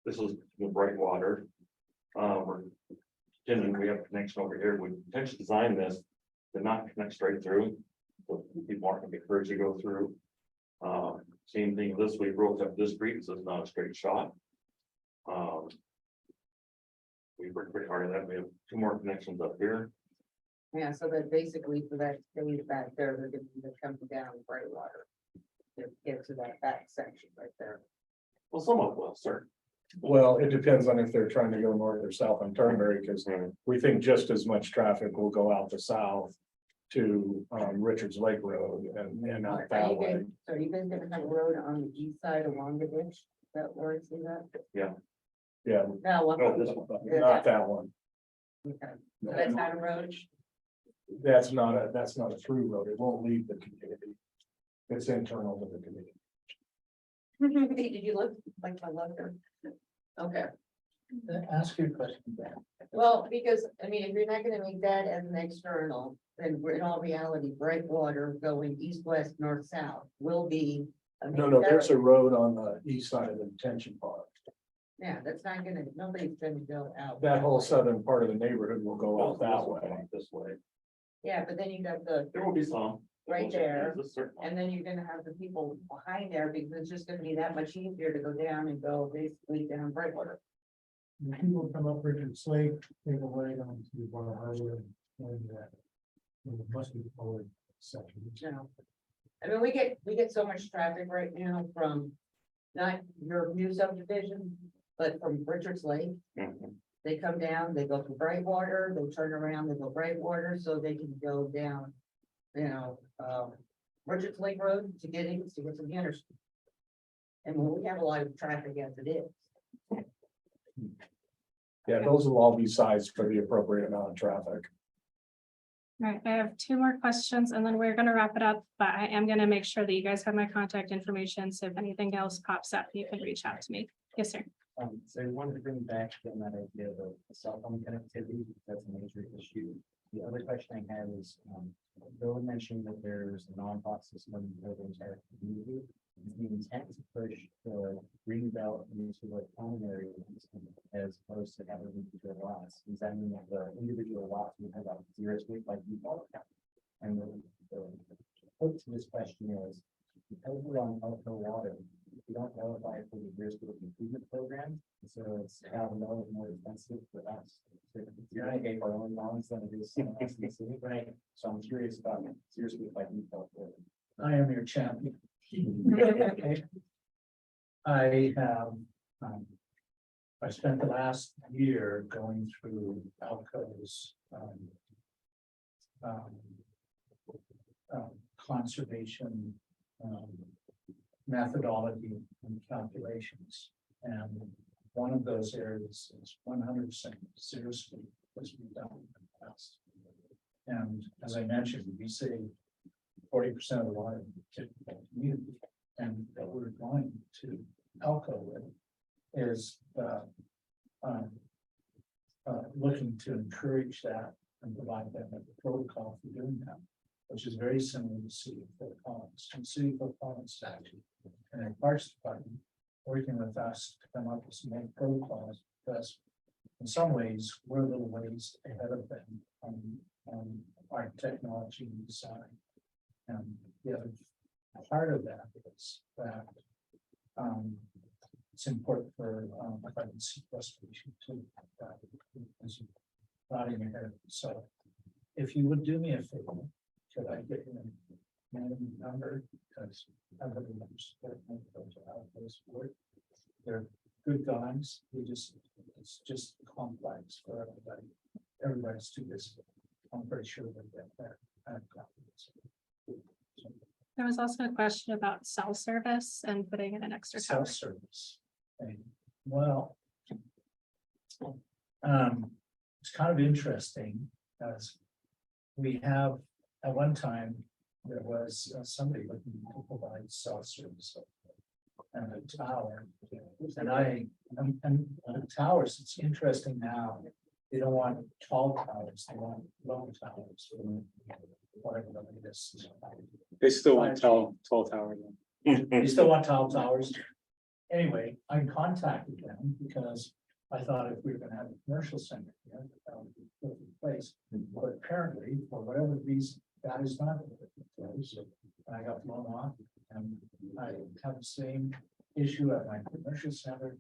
This is the Brightwater. And we have a connection over here. We potentially designed this to not connect straight through. So people aren't gonna be encouraged to go through. Same thing this, we broke up this street, so it's not a straight shot. We worked pretty hard on that. We have two more connections up here. Yeah, so that basically for that stage back there, they're gonna be coming down Brightwater. To get to that back section right there. Well, somewhat will, sir. Well, it depends on if they're trying to go north or south on Turnberry, because we think just as much traffic will go out the south to Richards Lake Road and out that way. So are you guys gonna have a road on the east side along the ditch? Is that where it's in that? Yeah, No, Oh, this one. not that one. okay. So that's not a road? That's not a through road. It won't leave the community. It's internal to the community. Did you look like I loved her? Okay, Ask your question, Ben. well, because, I mean, if you're not gonna make that as an external, then we're in all reality, Brightwater going east, west, north, south will be. No, there's a road on the east side of the detention pond. Yeah, that's not gonna, nobody's gonna go out. That whole southern part of the neighborhood will go out that way. This way. Yeah, but then you got the, There will be some. right there, There's a certain one. and then you're gonna have the people behind there, because it's just gonna be that much easier to go down and go basically down Brightwater. When people come up Richards Lake, they go right on to the Bar Harbor and the must be forward section. No. I mean, we get so much traffic right now from not your new subdivision, But from Richards Lake, they come down, they go to Brightwater, they turn around, they go Brightwater, so they can go down, Richards Lake Road to get to the interstate. And we have a lot of traffic as it is. Yeah, those will all be sized for the appropriate amount of traffic. All right, I have two more questions and then we're gonna wrap it up, but I am gonna make sure that you guys have my contact information. So if anything else pops up, you can reach out to me. Yes, sir. So I wanted to bring back on that idea of the cell phone connectivity, that's a major issue. The other question I had is, Bill mentioned that there's a non-box system for the entire community. The intent to push the green belt into the common area as opposed to having individual lots. Does that mean that the individual lots would have a zero space by default? And the hook to this question is, because we're on Elko water, we don't qualify for the zero space improvement program, so it's more expensive for us. So you're gonna pay for our own bonds than it is someone else in the city, right? So I'm curious about zero space by default. I am your champion. I have, I spent the last year going through Alco's conservation methodology and calculations. And one of those areas is 100% zero speed was done in the past. And as I mentioned, we save 40% of the water in the typical community, and that we're going to Elko with is looking to encourage that and provide them with the protocol for doing that, which is very similar to City of Fort Collins. And City of Fort Collins statute and the Parks Department working with us to come up with some more protocols, because in some ways we're a little ways ahead of them on our technology and design. And the other part of that is that it's important for carbon sequestration too. Nodding your head. So if you would do me a favor, could I get your name and number? Because I have those work. They're good guys. It's just complex for everybody. Everybody's too busy. I'm pretty sure they get that. I have confidence. There was also a question about cell service and putting in an extra tower. Cell service. Okay. Well, it's kind of interesting as we have, at one time, there was somebody looking to provide cell service and a tower. And the towers, it's interesting now, they don't want tall towers, they want low towers. Whatever it is. They still want tall tower. They still want tall towers. Anyway, I contacted them because I thought if we were gonna have a commercial center here, that would be a perfect place. But apparently, for whatever reason, that is not a perfect place. And I got blown off, and I have the same issue at my commercial center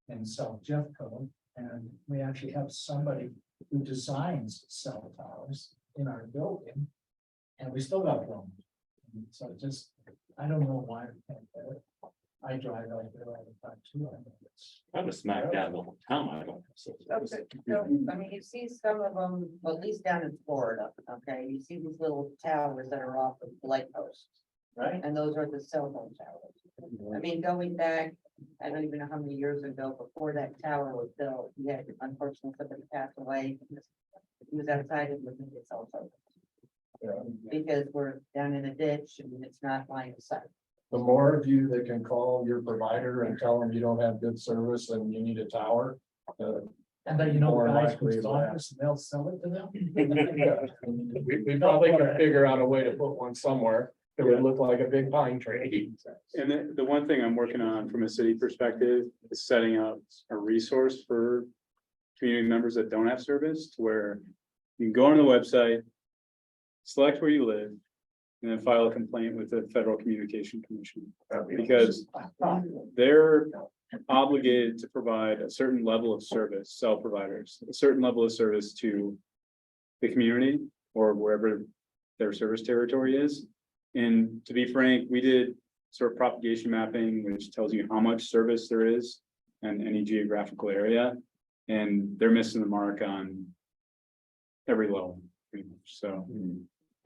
in South Jeffco. And we actually have somebody who designs cell towers in our building. And we still got blown. And so just, I don't know why we can't get it. I drive out there all the time too. I know it's. I'm a smack dab the whole town, I don't. I mean, you see some of them, well, at least down in Florida, okay, you see these little towers that are off of light posts. Right. And those are the cell phone towers. I mean, going back, I don't even know how many years ago, before that tower was built, we had, unfortunately, somebody passed away. He was outside and looking at cell phone. Because we're down in a ditch and it's not line of sight. The more of you that can call your provider and tell them you don't have good service and you need a tower. And then, you know, More the guys likely from that. Sonders, they'll sell it to them. We probably could figure out a way to put one somewhere that would look like a big pine tree. And the one thing I'm working on from a city perspective is setting up a resource for community members that don't have service, to where you can go on the website, select where you live, and then file a complaint with the Federal Communication Commission. Because they're obligated to provide a certain level of service, cell providers, a certain level of service to the community or wherever their service territory is. And to be frank, we did sort of propagation mapping, which tells you how much service there is and any geographical area. And they're missing the mark on every level, pretty much. So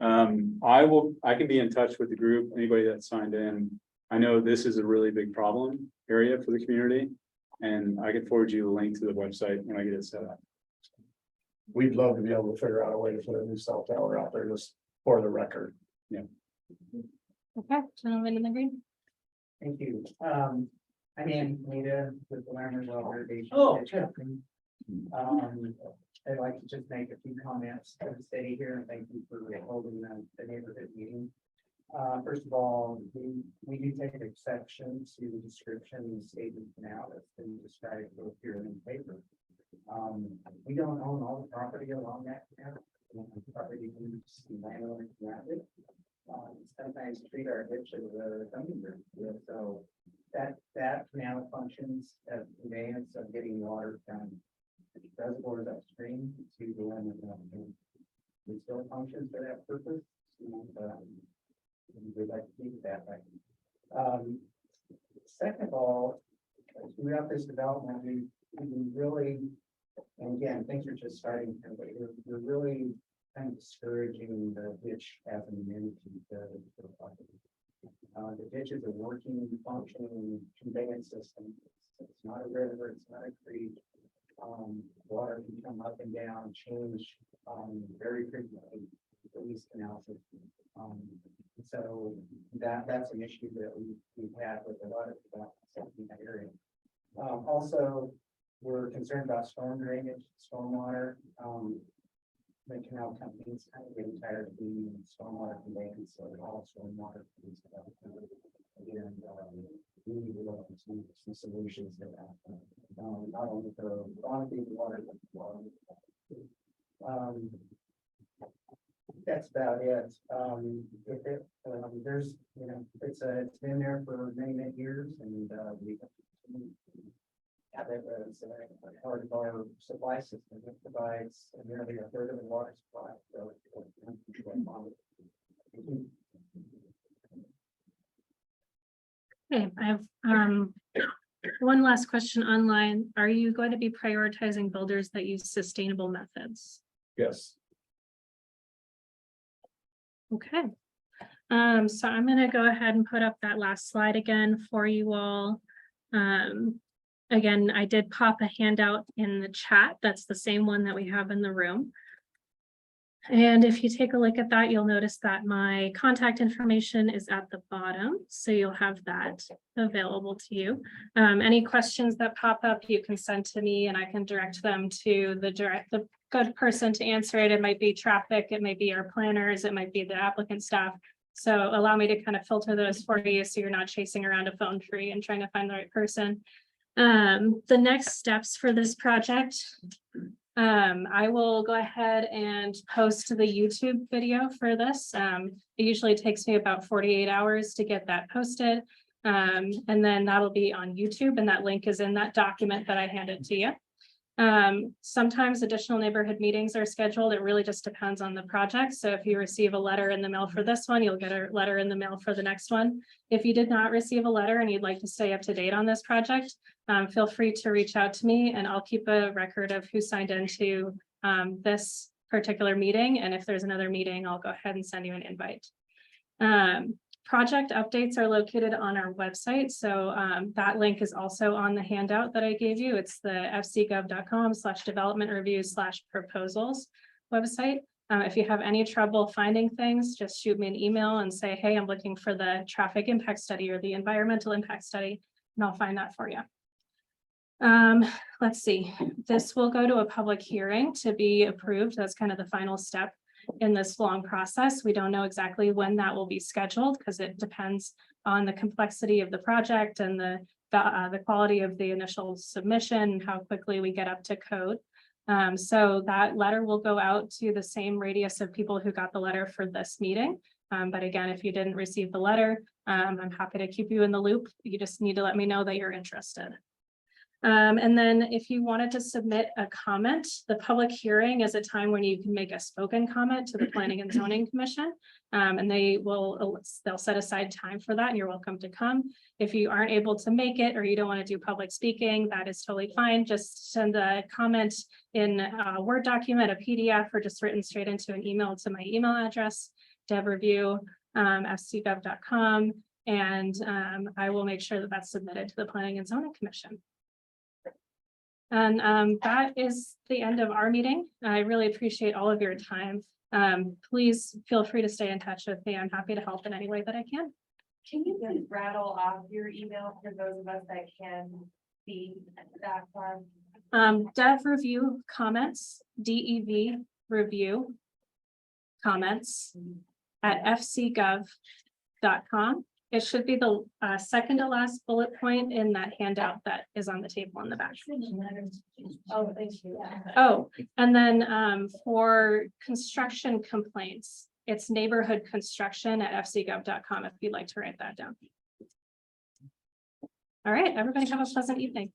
I can be in touch with the group, anybody that signed in. I know this is a really big problem area for the community, and I can forward you the link to the website when I get it set up. We'd love to be able to figure out a way to put a new cell tower out there just for the record. Okay, gentleman in the green. Thank you. I'm Anita with the Lerner Well Irrigation. Oh, District. I'd like to just make a few comments to the city here, and thank you for holding the neighborhood meeting. First of all, we do take exception to the description and statement now that's been described both here and in the paper. We don't own all the property along that canal. Property use landowners around it. Sometimes treat our ditch as a dumping ground. So that canal functions as conveyance of getting water from reservoirs upstream to the limit. It still functions for that purpose. And we'd like to keep it that way. Second of all, throughout this development, we really, and again, things are just starting, but we're really kind of discouraging the ditch as an amenity to the property. The ditch is a working, functioning conveyance system. It's not a river, it's not a creek. Water can come up and down, change very frequently, at least canal system. So that's an issue that we've had with a lot of developments in that area. Also, we're concerned about storm drainage, stormwater. The canal companies kind of getting tired of being stormwater conveyance, so all stormwater. And we need to look at some solutions to that. Not only for quantity of water, but quality. That's about it. There's, it's been there for many years, and we have it as a part of our supply system. It provides nearly a third of the water supply. So Okay, I have one last question online. Are you going to be prioritizing builders that use sustainable methods? Yes. Okay. So I'm going to go ahead and put up that last slide again for you all. Again, I did pop a handout in the chat. That's the same one that we have in the room. And if you take a look at that, you'll notice that my contact information is at the bottom. So you'll have that available to you. Any questions that pop up, you can send to me and I can direct them to the good person to answer it. It might be traffic, it might be our planners, it might be the applicant staff. So allow me to kind of filter those for you so you're not chasing around a phone tree and trying to find the right person. The next steps for this project. I will go ahead and post the YouTube video for this. It usually takes me about 48 hours to get that posted. And then that'll be on YouTube, and that link is in that document that I handed to you. Sometimes additional neighborhood meetings are scheduled. It really just depends on the project. So if you receive a letter in the mail for this one, you'll get a letter in the mail for the next one. If you did not receive a letter and you'd like to stay up to date on this project, feel free to reach out to me and I'll keep a record of who signed into this particular meeting. And if there's another meeting, I'll go ahead and send you an invite. Project updates are located on our website. So that link is also on the handout that I gave you. It's the fcgov.com/development-reviews/proposals website. If you have any trouble finding things, just shoot me an email and say, hey, I'm looking for the traffic impact study or the environmental impact study, and I'll find that for you. Let's see, this will go to a public hearing to be approved. That's kind of the final step in this long process. We don't know exactly when that will be scheduled because it depends on the complexity of the project and the quality of the initial submission and how quickly we get up to code. So that letter will go out to the same radius of people who got the letter for this meeting. But again, if you didn't receive the letter, I'm happy to keep you in the loop. You just need to let me know that you're interested. And then if you wanted to submit a comment, the public hearing is a time when you can make a spoken comment to the Planning and Zoning Commission. And they'll set aside time for that and you're welcome to come. If you aren't able to make it or you don't want to do public speaking, that is totally fine. Just send a comment in a Word document, a PDF, or just written straight into an email to my email address, devreview@fcgov.com. And I will make sure that that's submitted to the Planning and Zoning Commission. And that is the end of our meeting. I really appreciate all of your time. Please feel free to stay in touch with me. I'm happy to help in any way that I can. Can you just rattle off your email for those of us that can see that far? Dev review comments, DEV review comments at fcgov.com. It should be the second to last bullet point in that handout that is on the table in the back. Oh, thank you. Oh, and then for construction complaints, it's neighborhoodconstruction@fcgov.com if you'd like to write that down. All right, everybody have a pleasant evening.